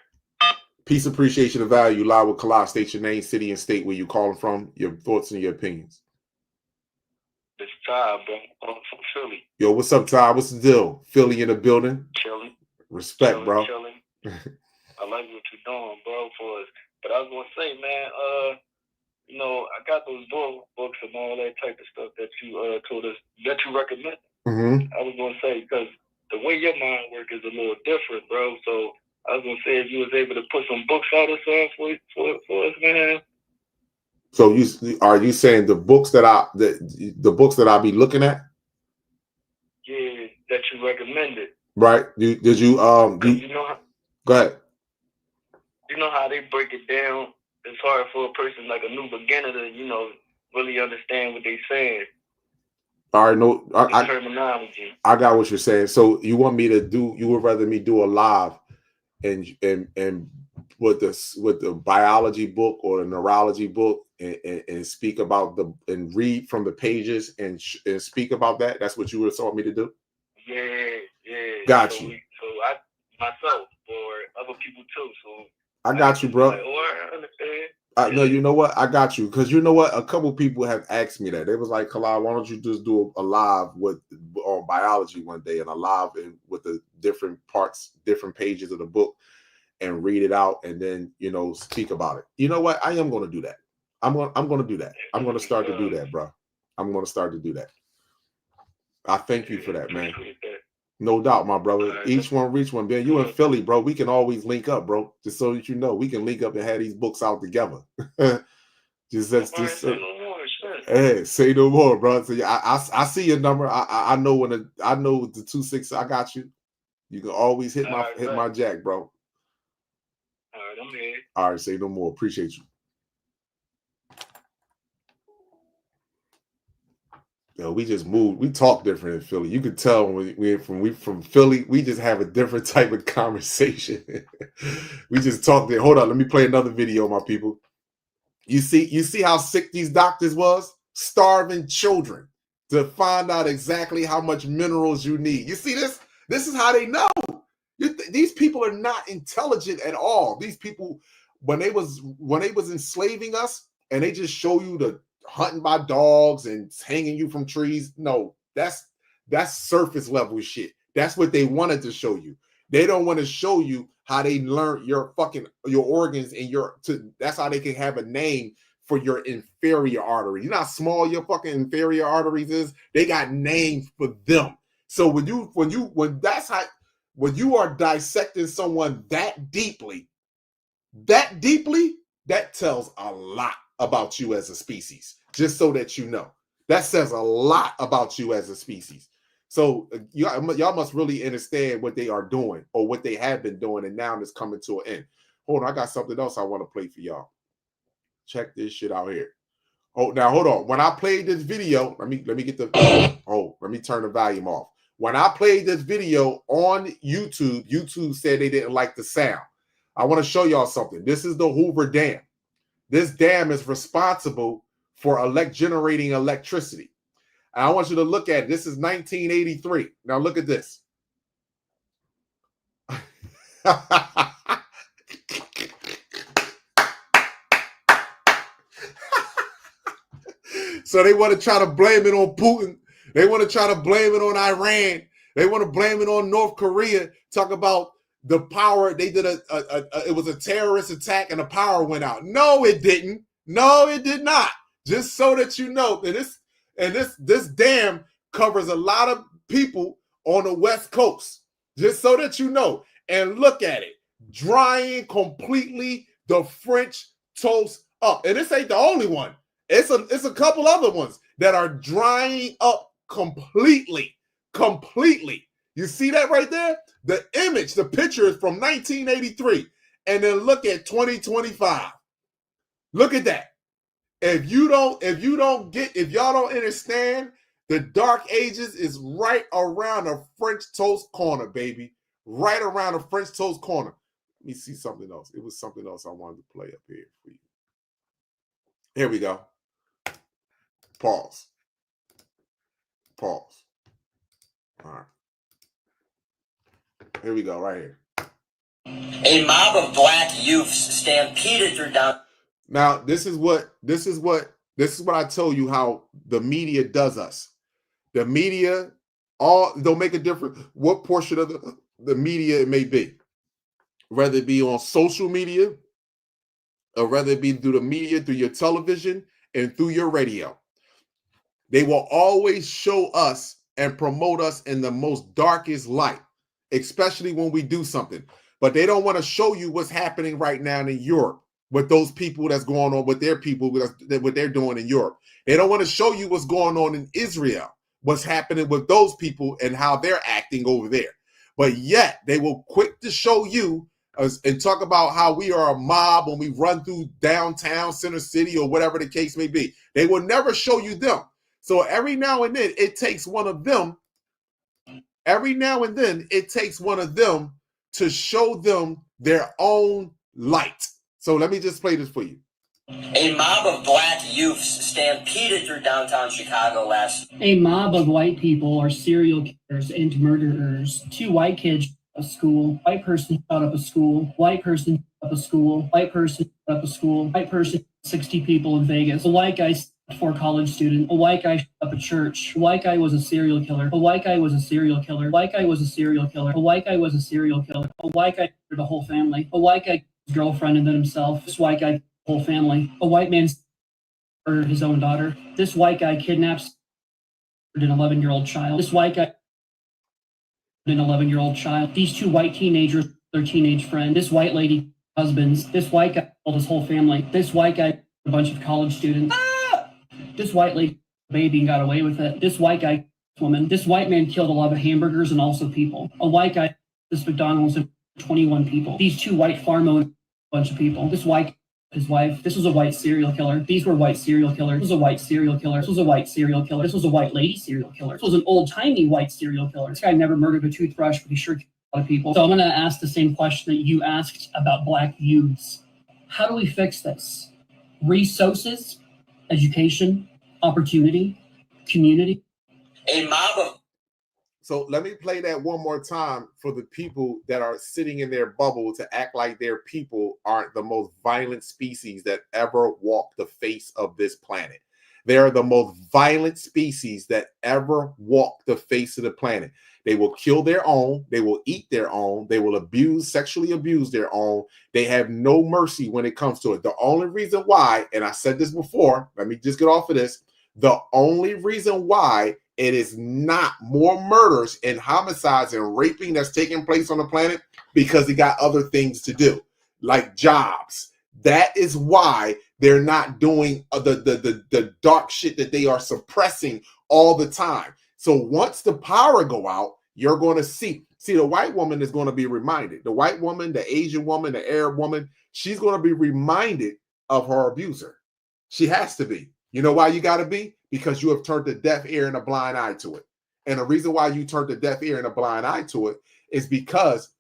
Peace, appreciation, and value. Live with Kala. State your name, city, and state where you calling from, your thoughts and your opinions. It's Ty, bro. I'm from Philly. Yo, what's up, Ty? What's the deal? Philly in the building. Chilling. Respect, bro. Chilling. I like what you're doing, bro, for us. But I was gonna say, man, I got those books and all that type of stuff that you told us that you recommend. I was gonna say, because the way your mind work is a little different, bro. So I was gonna say, if you was able to put some books out or something for us, man. So are you saying the books that I be looking at? Yeah, that you recommended. Right. Did you go ahead. You know how they break it down? It's hard for a person like a new beginner to, really understand what they saying. All right, no, terminology. I got what you're saying. So you want me to you would rather me do a live and with the biology book or the neurology book and speak about and read from the pages and speak about that? That's what you would want me to do? Yeah. Got you. So I myself or other people too. So I got you, bro. I understand. No, you know what? I got you, because you know what? A couple people have asked me that. They was like, Kalai, why don't you just do a live on biology one day, and a live with the different parts, different pages of the book, and read it out, and then speak about it. You know what? I am going to do that. I'm going to do that. I'm going to start to do that, bro. I'm going to start to do that. I thank you for that, man. No doubt, my brother. Each one reach one, man. You in Philly, bro. We can always link up, bro. Just so that you know, we can link up and have these books out together. Hey, say no more, bro. So I see your number. I know I know the 26. I got you. You can always hit my jack, bro. All right, I'm here. All right, say no more. Appreciate you. Yo, we just moved. We talk different in Philly. You could tell when we from Philly. We just have a different type of conversation. We just talk there. Hold on, let me play another video, my people. You see how sick these doctors was? Starving children to find out exactly how much minerals you need. You see this? This is how they know. These people are not intelligent at all. These people, when they was enslaving us, and they just show you the hunting by dogs and hanging you from trees. No, that's surface level shit. That's what they wanted to show you. They don't want to show you how they learned your organs and that's how they can have a name for your inferior artery. You know how small your fucking inferior arteries is? They got names for them. So when you are dissecting someone that deeply, that tells a lot about you as a species, just so that you know. That says a lot about you as a species. So y'all must really understand what they are doing or what they have been doing, and now it's coming to an end. Hold on, I got something else I want to play for y'all. Check this shit out here. Oh, now hold on. When I played this video, let me get the let me turn the volume off. When I played this video on YouTube, YouTube said they didn't like the sound. I want to show y'all something. This is the Hoover Dam. This dam is responsible for generating electricity. And I want you to look at it. This is 1983. Now look at this. So they want to try to blame it on Putin. They want to try to blame it on Iran. They want to blame it on North Korea. Talk about the power. They did it was a terrorist attack and the power went out. No, it didn't. No, it did not. Just so that you know, this dam covers a lot of people on the West Coast. Just so that you know. And look at it. Drying completely the French toast up. And this ain't the only one. It's a couple other ones that are drying up completely. You see that right there? The image, the picture is from 1983. And then look at 2025. Look at that. If y'all don't understand, the Dark Ages is right around the French toast corner, baby. Right around the French toast corner. Let me see something else. It was something else I wanted to play up here for you. Here we go. Pause. All right. Here we go, right here. A mob of black youths stampeded through down. Now, this is what I told you how the media does us. The media, don't make a difference what portion of the media it may be. Whether it be on social media, or whether it be through the media, through your television, and through your radio. They will always show us and promote us in the most darkest light, especially when we do something. But they don't want to show you what's happening right now in Europe with those people that's going on with their people, what they're doing in Europe. They don't want to show you what's going on in Israel, what's happening with those people and how they're acting over there. But yet they will quick to show you and talk about how we are a mob when we run through downtown, Center City, or whatever the case may be. They will never show you them. So every now and then it takes one of them. Every now and then it takes one of them to show them their own light. So let me just play this for you. A mob of black youths stampeded through downtown Chicago last. A mob of white people are serial killers and murderers. 2 white kids shot up a school. White person shot up a school. White person shot up a school. White person shot up a school. White person, 60 people in Vegas. A white guy for a college student. A white guy shot up a church. A white guy was a serial killer. A white guy was a serial killer. A white guy was a serial killer. A white guy was a serial killer. A white guy killed the whole family. A white guy killed his girlfriend and then himself. This white guy killed the whole family. A white man murdered his own daughter. This white guy kidnaps an 11-year-old child. This white guy an 11-year-old child. These 2 white teenagers, their teenage friend. This white lady, husbands. This white guy killed his whole family. This white guy, a bunch of college students. This white lady, baby, and got away with it. This white guy, woman. This white man killed a lot of hamburgers and also people. A white guy, this McDonald's, 21 people. These 2 white farm owners, a bunch of people. This white, his wife. This was a white serial killer. These were white serial killers. This was a white serial killer. This was a white serial killer. This was a white lady serial killer. This was an old-timey white serial killer. This guy never murdered a toothbrush, but he sure killed a lot of people. So I'm going to ask the same question that you asked about black youths. How do we fix this? Resources, education, opportunity, community. A mob of. So let me play that one more time for the people that are sitting in their bubble to act like their people aren't the most violent species that ever walked the face of this planet. They are the most violent species that ever walked the face of the planet. They will kill their own. They will eat their own. They will sexually abuse their own. They have no mercy when it comes to it. The only reason why, and I said this before, let me just get off of this. The only reason why it is not more murders and homicides and raping that's taking place on the planet because they got other things to do, like jobs. That is why they're not doing the dark shit that they are suppressing all the time. So once the power go out, you're going to see the white woman is going to be reminded. The white woman, the Asian woman, the Arab woman, she's going to be reminded of her abuser. She has to be. You know why you got to be? Because you have turned a deaf ear and a blind eye to it. And the reason why you turned a deaf ear and a blind eye to it is because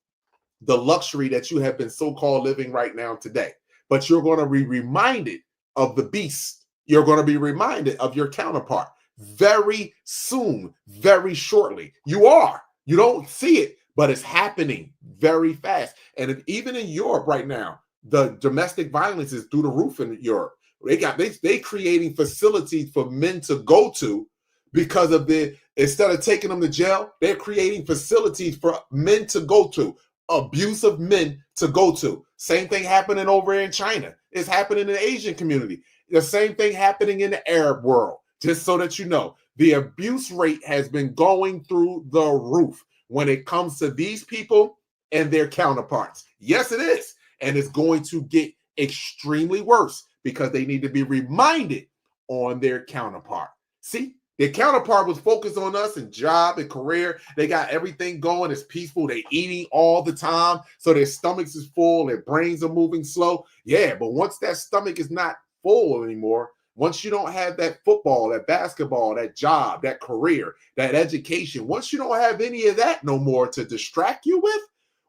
the luxury that you have been so-called living right now today. But you're going to be reminded of the beast you're going to be reminded of your counterpart very soon, very shortly. You are. You don't see it, but it's happening very fast. And even in Europe right now, the domestic violence is through the roof in Europe. They creating facilities for men to go to because of instead of taking them to jail, they're creating facilities for men to go to, abusive men to go to. Same thing happening over in China. It's happening in the Asian community. The same thing happening in the Arab world. Just so that you know, the abuse rate has been going through the roof when it comes to these people and their counterparts. Yes, it is. And it's going to get extremely worse because they need to be reminded on their counterpart. See, their counterpart was focused on us and job and career. They got everything going. It's peaceful. They're eating all the time. So their stomachs is full. Their brains are moving slow. Yeah, but once that stomach is not full anymore, once you don't have that football, that basketball, that job, that career, that education, once you don't have any of that no more to distract you with,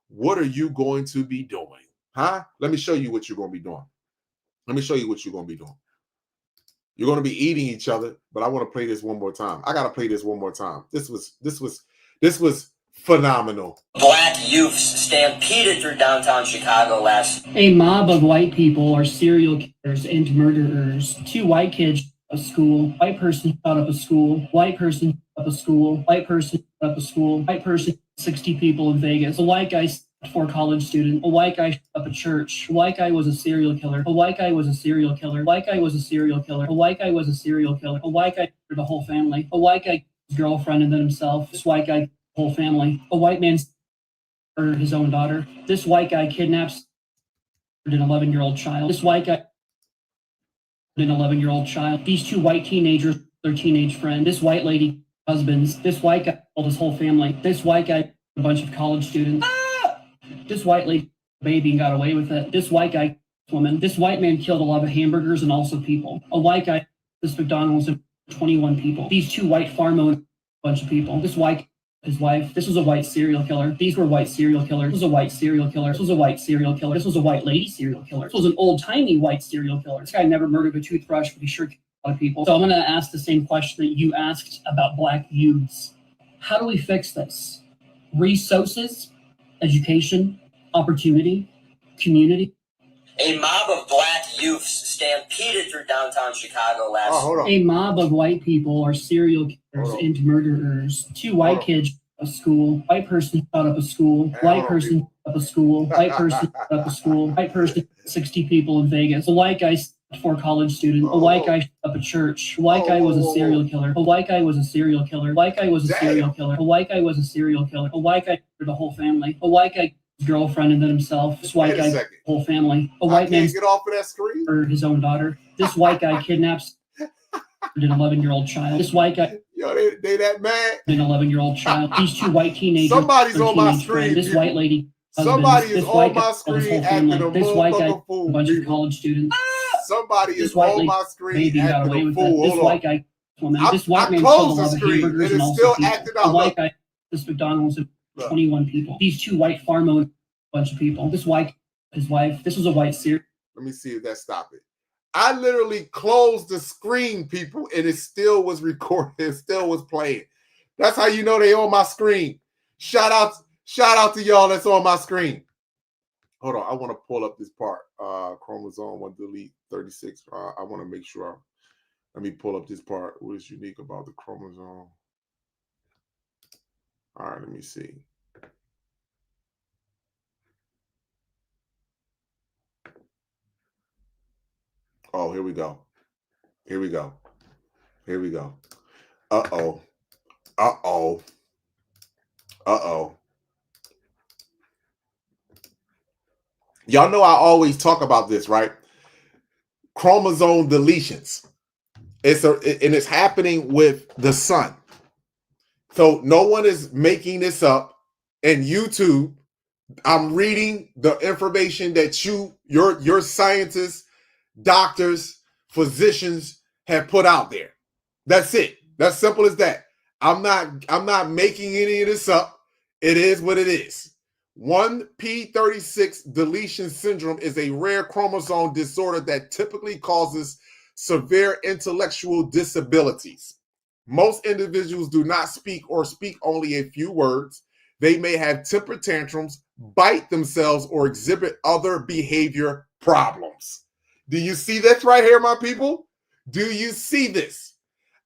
what are you going to be doing? Huh? Let me show you what you're going to be doing. Let me show you what you're going to be doing. You're going to be eating each other, but I want to play this one more time. I got to play this one more time. This was phenomenal. Black youths stampeded through downtown Chicago last. A mob of white people are serial killers and murderers. 2 white kids at a school. White person shot up a school. White person shot up a school. White person shot up a school. White person, 60 people in Vegas. A white guy for a college student. A white guy shot up a church. A white guy was a serial killer. A white guy was a serial killer. A white guy was a serial killer. A white guy was a serial killer. A white guy for the whole family. A white guy, his girlfriend, and then himself. This white guy, whole family. A white man's or his own daughter. This white guy kidnaps an 11-year-old child. This white guy an 11-year-old child. These 2 white teenagers, their teenage friend. This white lady, husbands. This white guy killed his whole family. This white guy, a bunch of college students. This white lady, baby, and got away with it. This white guy, woman. This white man killed a lot of hamburgers and also people. A white guy, this McDonald's, 21 people. These 2 white farm owners, a bunch of people. This white, his wife. This was a white serial killer. These were white serial killers. This was a white serial killer. This was a white serial killer. This was a white lady serial killer. This was an old-timey white serial killer. This guy never murdered a toothbrush, but he sure killed a lot of people. So I'm going to ask the same question that you asked about black youths. How do we fix this? Resources, education, opportunity, community. A mob of black youths stampeded through downtown Chicago last. A mob of white people are serial killers and murderers. 2 white kids at a school. White person shot up a school. White person shot up a school. White person shot up a school. White person, 60 people in Vegas. A white guy for a college student. A white guy shot up a church. A white guy was a serial killer. A white guy was a serial killer. A white guy was a serial killer. A white guy was a serial killer. A white guy for the whole family. A white guy, his girlfriend, and then himself. This white guy, whole family. A white man get off of that screen. Or his own daughter. This white guy kidnaps an 11-year-old child. This white guy. Yo, they that mad. An 11-year-old child. These 2 white teenagers. Somebody's on my screen. This white lady. Somebody is on my screen acting a this white guy, fool. A bunch of college students. Somebody is on my screen acting a fool. This white guy, woman. This white man killed a lot of hamburgers and also people. A white guy, this McDonald's, 21 people. These 2 white farm owners, a bunch of people. This white, his wife. This was a white serial. Let me see if that stopped it. I literally closed the screen, people, and it still was recording. It still was playing. That's how you know they on my screen. Shout out to y'all that's on my screen. Hold on, I want to pull up this part. Chromosome 1 delete 36. I want to make sure. Let me pull up this part. What is unique about the chromosome? All right, let me see. Oh, here we go. Here we go. Here we go. Uh-oh. Uh-oh. Uh-oh. Y'all know I always talk about this, right? Chromosome deletions. And it's happening with the sun. So no one is making this up. And YouTube, I'm reading the information that your scientists, doctors, physicians have put out there. That's it. That's simple as that. I'm not making any of this up. It is what it is. 1p36 deletion syndrome is a rare chromosome disorder that typically causes severe intellectual disabilities. Most individuals do not speak or speak only a few words. They may have temper tantrums, bite themselves, or exhibit other behavior problems. Do you see this right here, my people? Do you see this?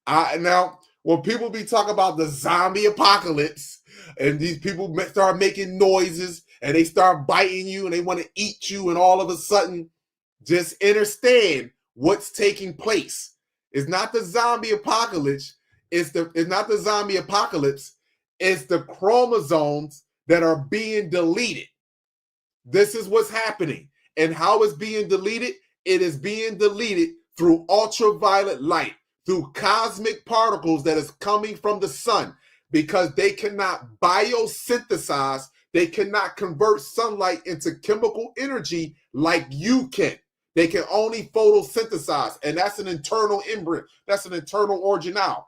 Now, when people be talking about the zombie apocalypse and these people start making noises and they start biting you and they want to eat you, and all of a sudden, just understand what's taking place. It's not the zombie apocalypse. It's not the zombie apocalypse. It's the chromosomes that are being deleted. This is what's happening. And how it's being deleted? It is being deleted through ultraviolet light, through cosmic particles that is coming from the sun, because they cannot biosynthesize, they cannot convert sunlight into chemical energy like you can. They can only photosynthesize, and that's an internal embryo. That's an internal organelle.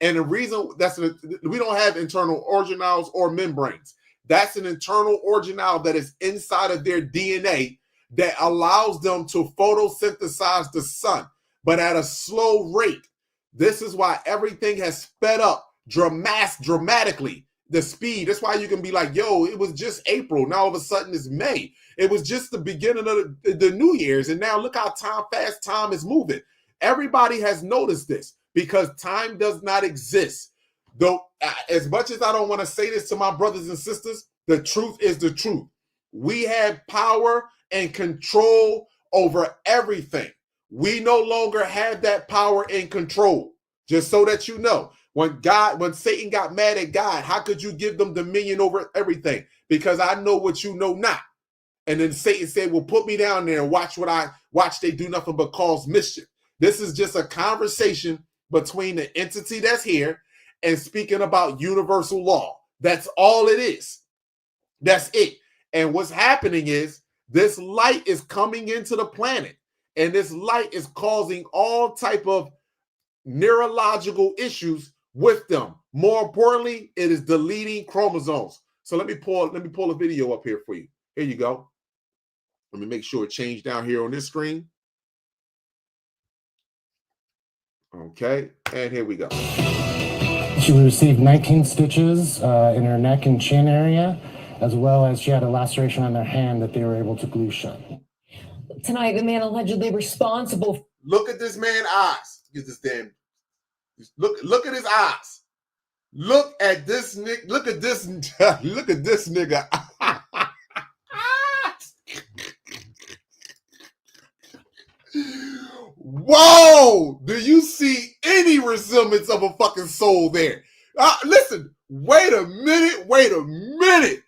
And the reason we don't have internal organelles or membranes. That's an internal organelle that is inside of their DNA that allows them to photosynthesize the sun, but at a slow rate. This is why everything has sped up dramatically. The speed. That's why you can be like, yo, it was just April. Now all of a sudden it's May. It was just the beginning of the New Year's. And now look how fast time is moving. Everybody has noticed this because time does not exist. Though, as much as I don't want to say this to my brothers and sisters, the truth is the truth. We have power and control over everything. We no longer have that power and control. Just so that you know, when Satan got mad at God, how could you give them dominion over everything? Because I know what you know not. And then Satan said, well, put me down there and watch they do nothing but cause mischief. This is just a conversation between the entity that's here and speaking about universal law. That's all it is. That's it. And what's happening is this light is coming into the planet, and this light is causing all type of neurological issues with them. More importantly, it is deleting chromosomes. So let me pull a video up here for you. Here you go. Let me make sure it changed down here on this screen. Okay, and here we go. She received 19 stitches in her neck and chin area, as well as she had a laceration on their hand that they were able to glue shut. Tonight, the man allegedly responsible. Look at this man's eyes. Get this damn. Look at his eyes. Look at this nigga. Look at this. Look at this nigga. Whoa! Do you see any resemblance of a fucking soul there? Listen, wait a minute.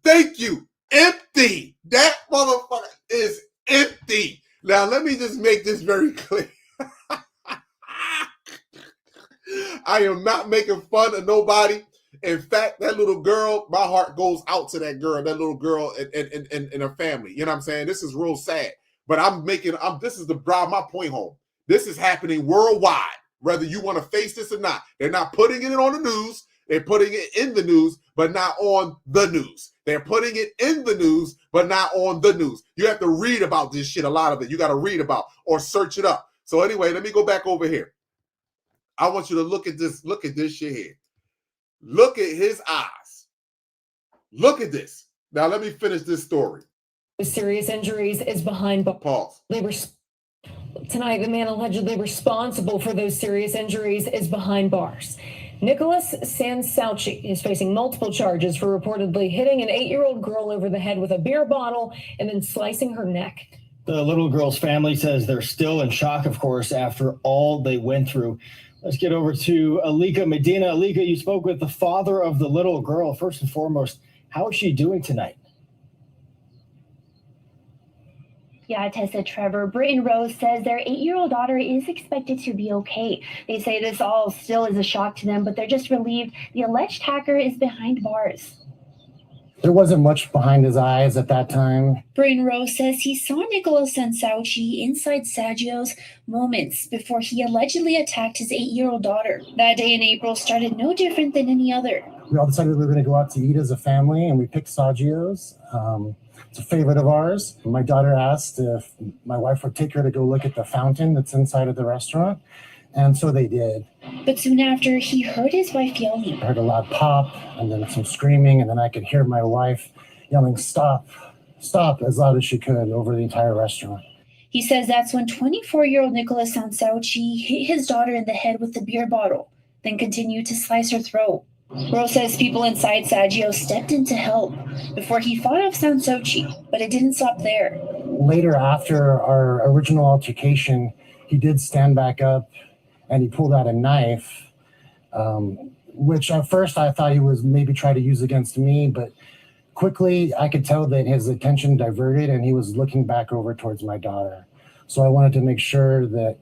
Thank you. Empty. That motherfucker is empty. Now, let me just make this very clear. I am not making fun of nobody. In fact, that little girl, my heart goes out to that little girl and her family. You know what I'm saying? This is real sad. But this is to drive my point home. This is happening worldwide, whether you want to face this or not. They're not putting it on the news. They're putting it in the news, but not on the news. They're putting it in the news, but not on the news. You have to read about this shit, a lot of it. You got to read about or search it up. So anyway, let me go back over here. I want you to look at this shit here. Look at his eyes. Look at this. Now let me finish this story. With serious injuries is behind bars. Tonight, the man allegedly responsible for those serious injuries is behind bars. Nicholas Sansauci is facing multiple charges for reportedly hitting an 8-year-old girl over the head with a beer bottle and then slicing her neck. The little girl's family says they're still in shock, of course, after all they went through. Let's get over to Alika Medina. Alika, you spoke with the father of the little girl. First and foremost, how is she doing tonight? Yeah, Tessa, Trevor. Britt and Rose says their 8-year-old daughter is expected to be okay. They say this all still is a shock to them, but they're just relieved the alleged hacker is behind bars. There wasn't much behind his eyes at that time. Britton Rose says he saw Nicholas Sansauci inside Saggio's moments before he allegedly attacked his 8-year-old daughter. That day in April started no different than any other. We all decided we were going to go out to eat as a family, and we picked Saggio's. It's a favorite of ours. My daughter asked if my wife would take her to go look at the fountain that's inside of the restaurant, and so they did. But soon after, he heard his wife yelling. I heard a loud pop, and then some screaming, and then I could hear my wife yelling, "Stop, stop," as loud as she could over the entire restaurant. He says that's when 24-year-old Nicholas Sansauci hit his daughter in the head with the beer bottle, then continued to slice her throat. Rose says people inside Saggio stepped in to help before he fought off Sansauci, but it didn't stop there. Later, after our original altercation, he did stand back up and he pulled out a knife, which at first I thought he was maybe trying to use against me, but quickly I could tell that his attention diverted and he was looking back over towards my daughter. So I wanted to make sure that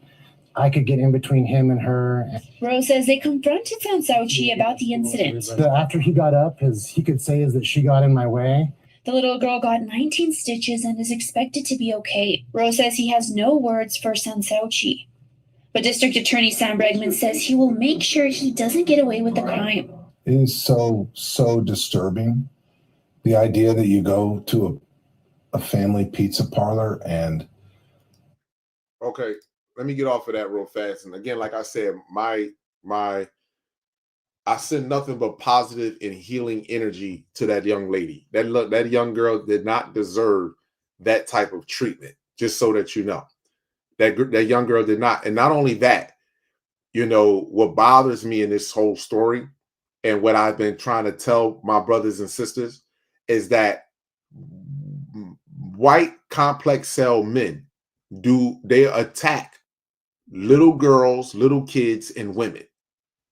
I could get in between him and her. Rose says they confronted Sansauci about the incident. After he got up, he could say is that she got in my way. The little girl got 19 stitches and is expected to be okay. Rose says he has no words for Sansauci. But District Attorney Sam Bregman says he will make sure he doesn't get away with the crime. It is so disturbing. The idea that you go to a family pizza parlor and... Okay, let me get off of that real fast. And again, like I said, I send nothing but positive and healing energy to that young lady. That young girl did not deserve that type of treatment, just so that you know. That young girl did not. And not only that, you know, what bothers me in this whole story and what I've been trying to tell my brothers and sisters is that white complex cell men they attack little girls, little kids, and women.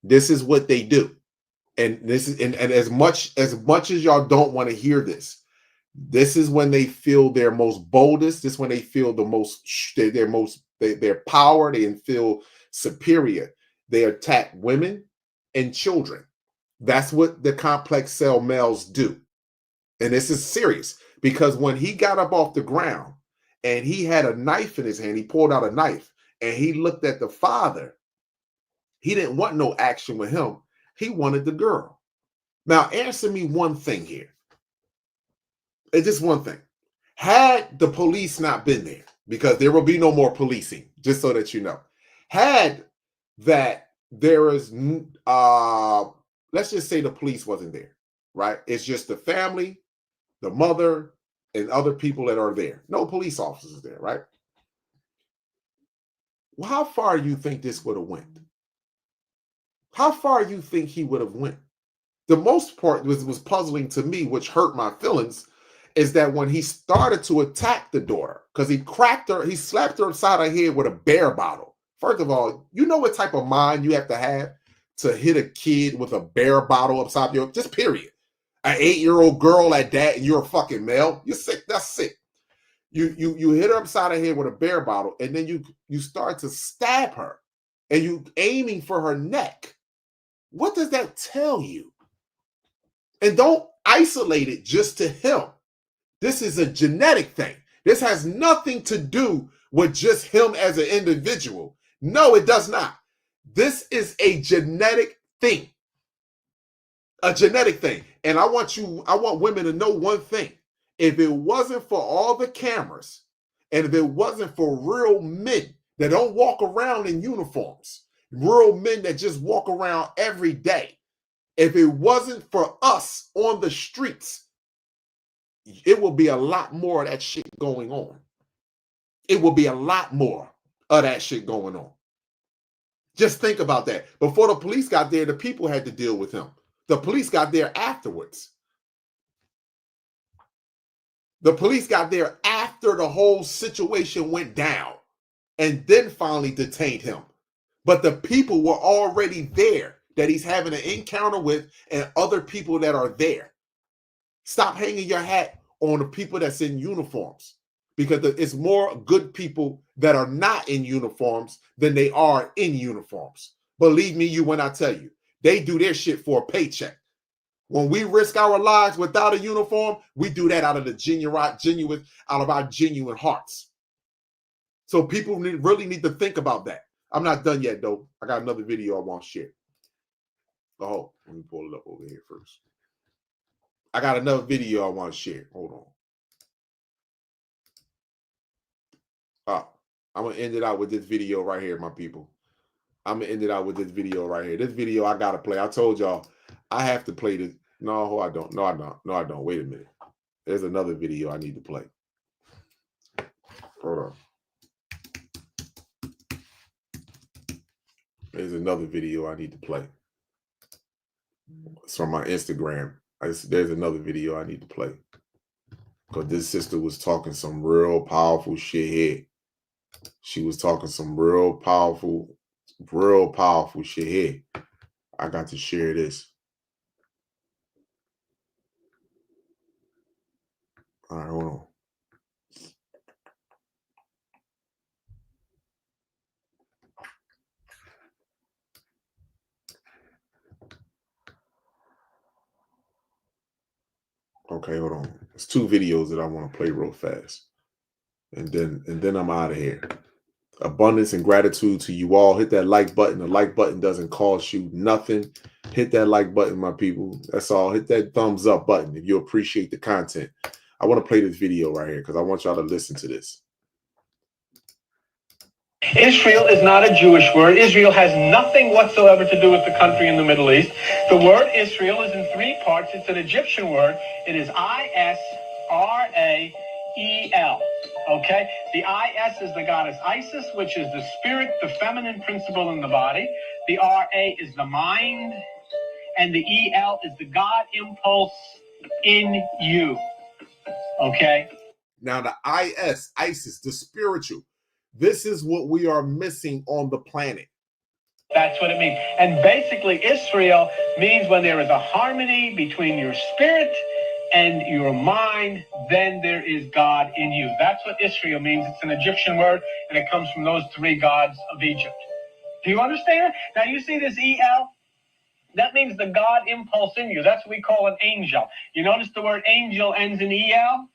This is what they do. And this is and as much as y'all don't want to hear this, this is when they feel their most boldest. This is when they feel the most their power. They feel superior. They attack women and children. That's what the complex cell males do. And this is serious because when he got up off the ground and he had a knife in his hand, he pulled out a knife and he looked at the father. He didn't want no action with him. He wanted the girl. Now, answer me one thing here. It's just one thing. Had the police not been there, because there will be no more policing, just so that you know. Had that there is, let's just say the police wasn't there, right? It's just the family, the mother, and other people that are there. No police officers there, right? Well, how far do you think this would have went? How far do you think he would have went? The most part was puzzling to me, which hurt my feelings, is that when he started to attack the daughter, because he slapped her upside her head with a beer bottle. First of all, you know what type of mind you have to hit a kid with a beer bottle upside your, just period. An 8-year-old girl at that, and you're a fucking male. You're sick. That's sick. You hit her upside her head with a beer bottle, and then you start to stab her, and you aiming for her neck. What does that tell you? And don't isolate it just to him. This is a genetic thing. This has nothing to do with just him as an individual. No, it does not. This is a genetic thing. A genetic thing. And I want women to know one thing. If it wasn't for all the cameras, and if it wasn't for real men that don't walk around in uniforms, real men that just walk around every day, if it wasn't for us on the streets, it will be a lot more of that shit going on. It will be a lot more of that shit going on. Just think about that. Before the police got there, the people had to deal with him. The police got there afterwards. The police got there after the whole situation went down and then finally detained him. But the people were already there that he's having an encounter with and other people that are there. Stop hanging your hat on the people that's in uniforms, because it's more good people that are not in uniforms than they are in uniforms. Believe me, when I tell you, they do their shit for a paycheck. When we risk our lives without a uniform, we do that out of the out of our genuine hearts. So people really need to think about that. I'm not done yet, though. I got another video I want to share. Oh, let me pull it up over here first. I got another video I want to share. Hold on. I'm going to end it out with this video right here, my people. I'm going to end it out with this video right here. This video I got to play. I told y'all I have to play this. No, I don't. No, I don't. No, I don't. Wait a minute. There's another video I need to play. Hold on. There's another video I need to play. It's from my Instagram. There's another video I need to play. Because this sister was talking some real powerful shit here. She was talking some real powerful shit here. I got to share this. All right, hold on. Okay, hold on. There's two videos that I want to play real fast. And then I'm out of here. Abundance and gratitude to you all. Hit that like button. The like button doesn't cost you nothing. Hit that like button, my people. That's all. Hit that thumbs up button if you appreciate the content. I want to play this video right here because I want y'all to listen to this. Israel is not a Jewish word. Israel has nothing whatsoever to do with the country in the Middle East. The word Israel is in three parts. It's an Egyptian word. It is I-S-R-A-E-L. Okay? The I-S is the goddess Isis, which is the spirit, the feminine principle in the body. The R-A is the mind. And the E-L is the God impulse in you. Okay? Now the I-S, Isis, the spiritual. This is what we are missing on the planet. That's what it means. And basically, Israel means when there is a harmony between your spirit and your mind, then there is God in you. That's what Israel means. It's an Egyptian word, and it comes from those three gods of Egypt. Do you understand? Now, you see this E-L? That means the God impulse in you. That's what we call an angel. You notice the word angel ends in E-L?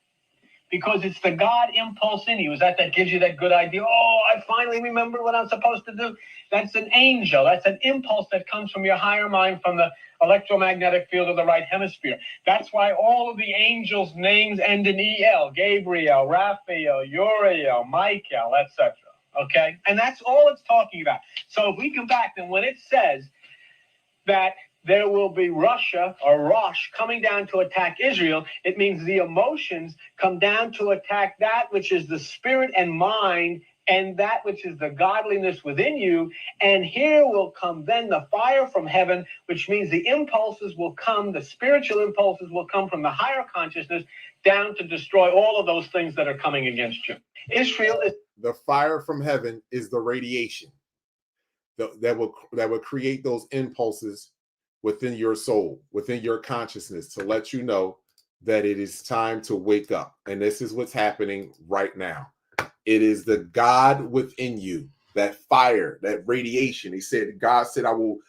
Because it's the God impulse in you. Is that gives you that good idea? Oh, I finally remember what I'm supposed to do. That's an angel. That's an impulse that comes from your higher mind, from the electromagnetic field of the right hemisphere. That's why all of the angels' names end in E-L. Gabriel, Raphael, Uriel, Michael, etc. Okay? And that's all it's talking about. So if we come back, then when it says that there will be Russia or Rosh coming down to attack Israel, it means the emotions come down to attack that which is the spirit and mind and that which is the godliness within you. And here will come then the fire from heaven, which means the impulses will come, the spiritual impulses will come from the higher consciousness down to destroy all of those things that are coming against you. Israel is... The fire from heaven is the radiation that will create those impulses within your soul, within your consciousness, to let you know that it is time to wake up. And this is what's happening right now. It is the God within you, that fire, that radiation. He said, God said, I will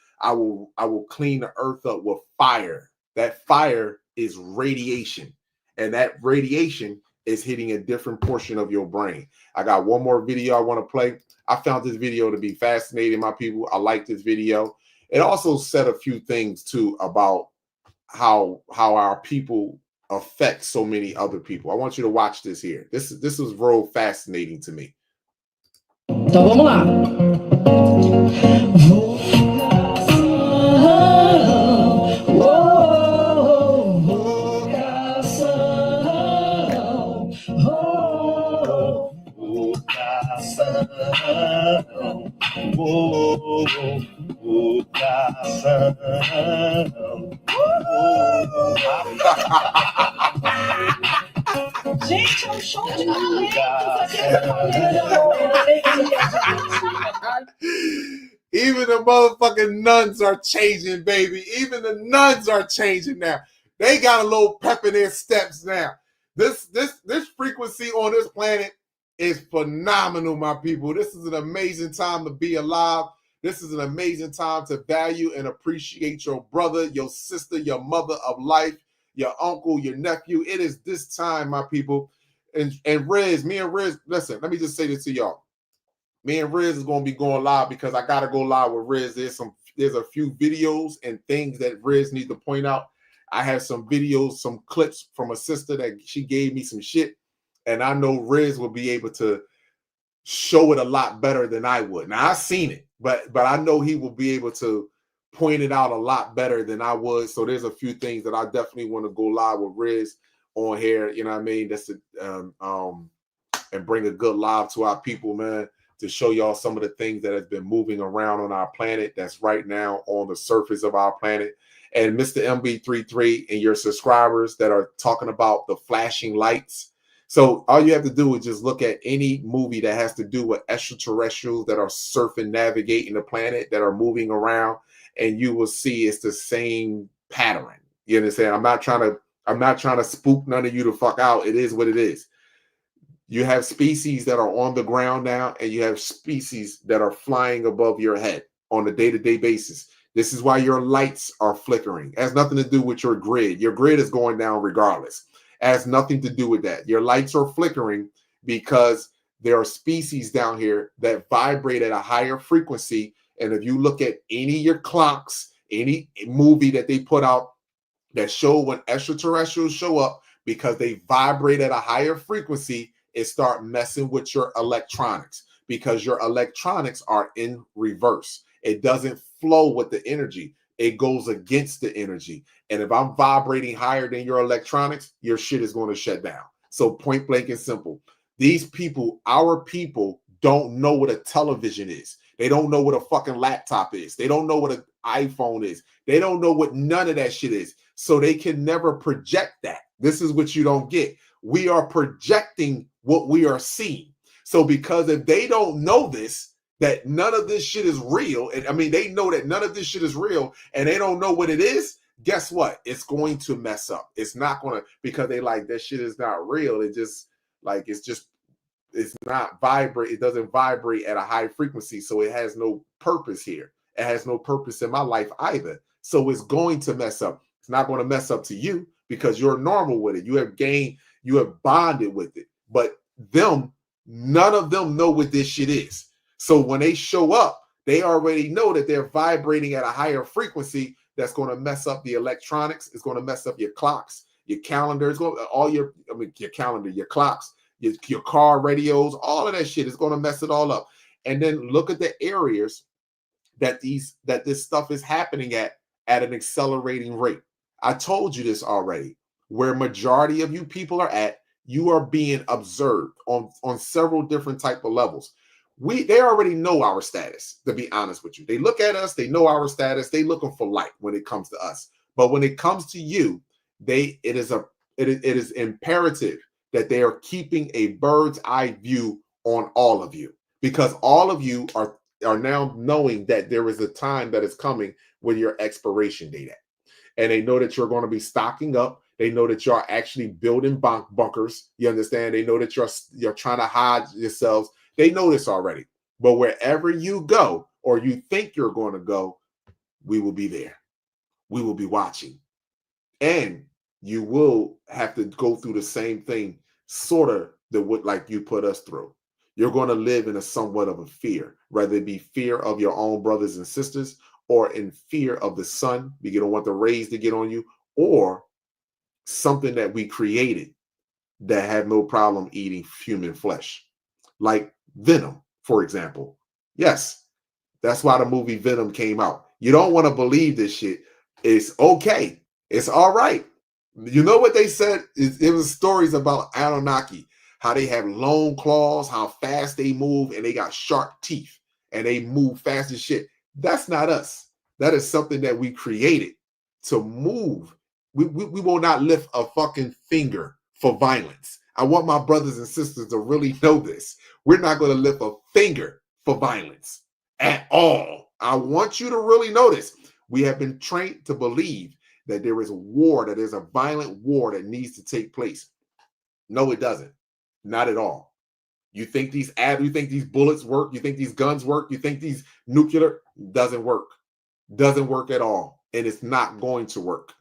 clean the earth up with fire. That fire is radiation. And that radiation is hitting a different portion of your brain. I got one more video I want to play. I found this video to be fascinating, my people. I like this video. It also said a few things too about how our people affect so many other people. I want you to watch this here. This was real fascinating to me. Então vamos lá. Gente, é um show de Even the motherfucking nuns are changing, baby. Even the nuns are changing now. They got a little pep in their steps now. This frequency on this planet is phenomenal, my people. This is an amazing time to be alive. This is an amazing time to value and appreciate your brother, your sister, your mother of life, your uncle, your nephew. It is this time, my people. And Riz, me and Riz, listen, let me just say this to y'all. Me and Riz is going to be going live because I got to go live with Riz. There's a few videos and things that Riz needs to point out. I have some videos, some clips from a sister that she gave me some shit. And I know Riz will be able to show it a lot better than I would. Now, I've seen it, but I know he will be able to point it out a lot better than I would. So there's a few things that I definitely want to go live with Riz on here. You know what I mean? That's and bring a good live to our people, man, to show y'all some of the things that has been moving around on our planet that's right now on the surface of our planet. And Mr. MB33 and your subscribers that are talking about the flashing lights. So all you have to do is just look at any movie that has to do with extraterrestrials that are surfing, navigating the planet, that are moving around, and you will see it's the same pattern. You understand? I'm not trying to spook none of you to fuck out. It is what it is. You have species that are on the ground now, and you have species that are flying above your head on a day-to-day basis. This is why your lights are flickering. It has nothing to do with your grid. Your grid is going down regardless. It has nothing to do with that. Your lights are flickering because there are species down here that vibrate at a higher frequency. And if you look at any of your clocks, any movie that they put out that show when extraterrestrials show up, because they vibrate at a higher frequency, it start messing with your electronics, because your electronics are in reverse. It doesn't flow with the energy. It goes against the energy. And if I'm vibrating higher than your electronics, your shit is going to shut down. So point blank and simple. These people, our people, don't know what a television is. They don't know what a fucking laptop is. They don't know what an iPhone is. They don't know what none of that shit is. So they can never project that. This is what you don't get. We are projecting what we are seeing. So because if they don't know this, that none of this shit is real, and I mean, they know that none of this shit is real, and they don't know what it is, guess what? It's going to mess up. It's not going to, because they like, that shit is not real. It just, like, it's not vibrate. It doesn't vibrate at a high frequency. So it has no purpose here. It has no purpose in my life either. So it's going to mess up. It's not going to mess up to you because you're normal with it. You have gained, you have bonded with it. But them, none of them know what this shit is. So when they show up, they already know that they're vibrating at a higher frequency that's going to mess up the electronics. It's going to mess up your clocks, your calendars, your calendar, your clocks, your car radios, all of that shit is going to mess it all up. And then look at the areas that this stuff is happening at an accelerating rate. I told you this already. Where majority of you people are at, you are being observed on several different type of levels. They already know our status, to be honest with you. They look at us, they know our status, they looking for light when it comes to us. But when it comes to you, it is imperative that they are keeping a bird's eye view on all of you, because all of you are now knowing that there is a time that is coming with your expiration date at. And they know that you're going to be stocking up. They know that you're actually building bunkers. You understand? They know that you're trying to hide yourselves. They know this already. But wherever you go, or you think you're going to go, we will be there. We will be watching. And you will have to go through the same thing, sort of like you put us through. You're going to live in a somewhat of a fear, whether it be fear of your own brothers and sisters, or in fear of the sun, you don't want the rays to get on you, or something that we created that had no problem eating human flesh, like Venom, for example. Yes, that's why the movie Venom came out. You don't want to believe this shit. It's okay. It's all right. You know what they said? It was stories about Anunnaki, how they have long claws, how fast they move, and they got sharp teeth, and they move fast as shit. That's not us. That is something that we created to move. We will not lift a fucking finger for violence. I want my brothers and sisters to really know this. We're not going to lift a finger for violence at all. I want you to really know this. We have been trained to believe that there is a war, that there's a violent war that needs to take place. No, it doesn't. Not at all. You think you think these bullets work? You think these guns work? You think these nuclear doesn't work? Doesn't work at all, and it's not going to work.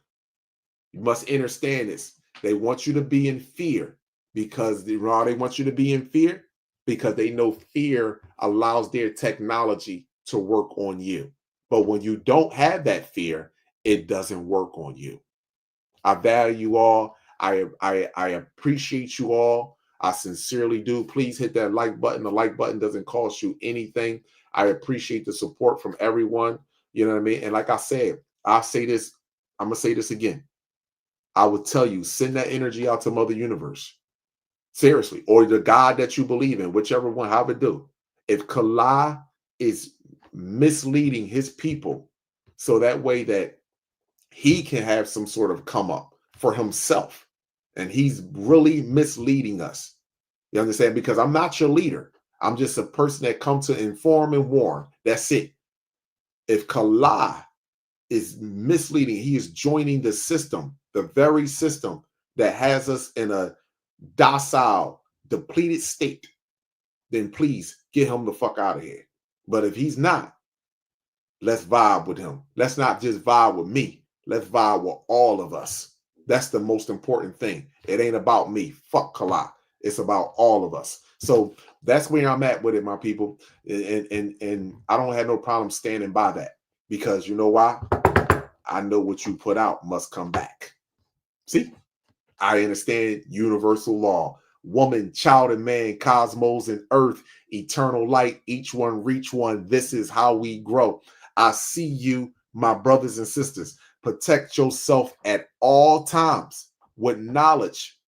You must understand this. They want you to be in fear because they want you to be in fear because they know fear allows their technology to work on you. But when you don't have that fear, it doesn't work on you. I value you all. I appreciate you all. I sincerely do. Please hit that like button. The like button doesn't cost you anything. I appreciate the support from everyone. You know what I mean? And like I said, I'll say this. I'm going to say this again. I would tell you, send that energy out to Mother Universe. Seriously. Or the God that you believe in, whichever one, however do. If Kala is misleading his people so that way that he can have some sort of come up for himself, and he's really misleading us. You understand? Because I'm not your leader. I'm just a person that comes to inform and warn. That's it. If Kala is misleading, he is joining the system, the very system that has us in a docile, depleted state, then please get him the fuck out of here. But if he's not, let's vibe with him. Let's not just vibe with me. Let's vibe with all of us. That's the most important thing. It ain't about me. Fuck Kala. It's about all of us. So that's where I'm at with it, my people. And I don't have no problem standing by that, because you know why? I know what you put out must come back. See, I understand universal law. Woman, child, and man, cosmos and earth, eternal light, each one reach one. This is how we grow. I see you, my brothers and sisters. Protect yourself at all times with knowledge,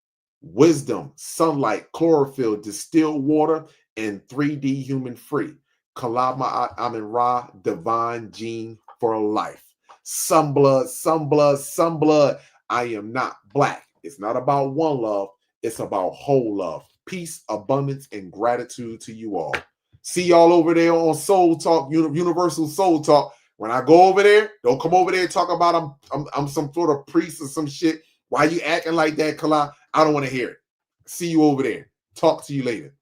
wisdom, sunlight, chlorophyll, distilled water, and 3D human free. Kalama Amin Ra, divine gene for life. Some blood, some blood, some blood. I am not black. It's not about one love. It's about whole love. Peace, abundance, and gratitude to you all. See y'all over there on Soul Talk, Universal Soul Talk. When I go over there, don't come over there and talk about I'm some sort of priest or some shit. Why you acting like that, Kala? I don't want to hear it. See you over there. Talk to you later.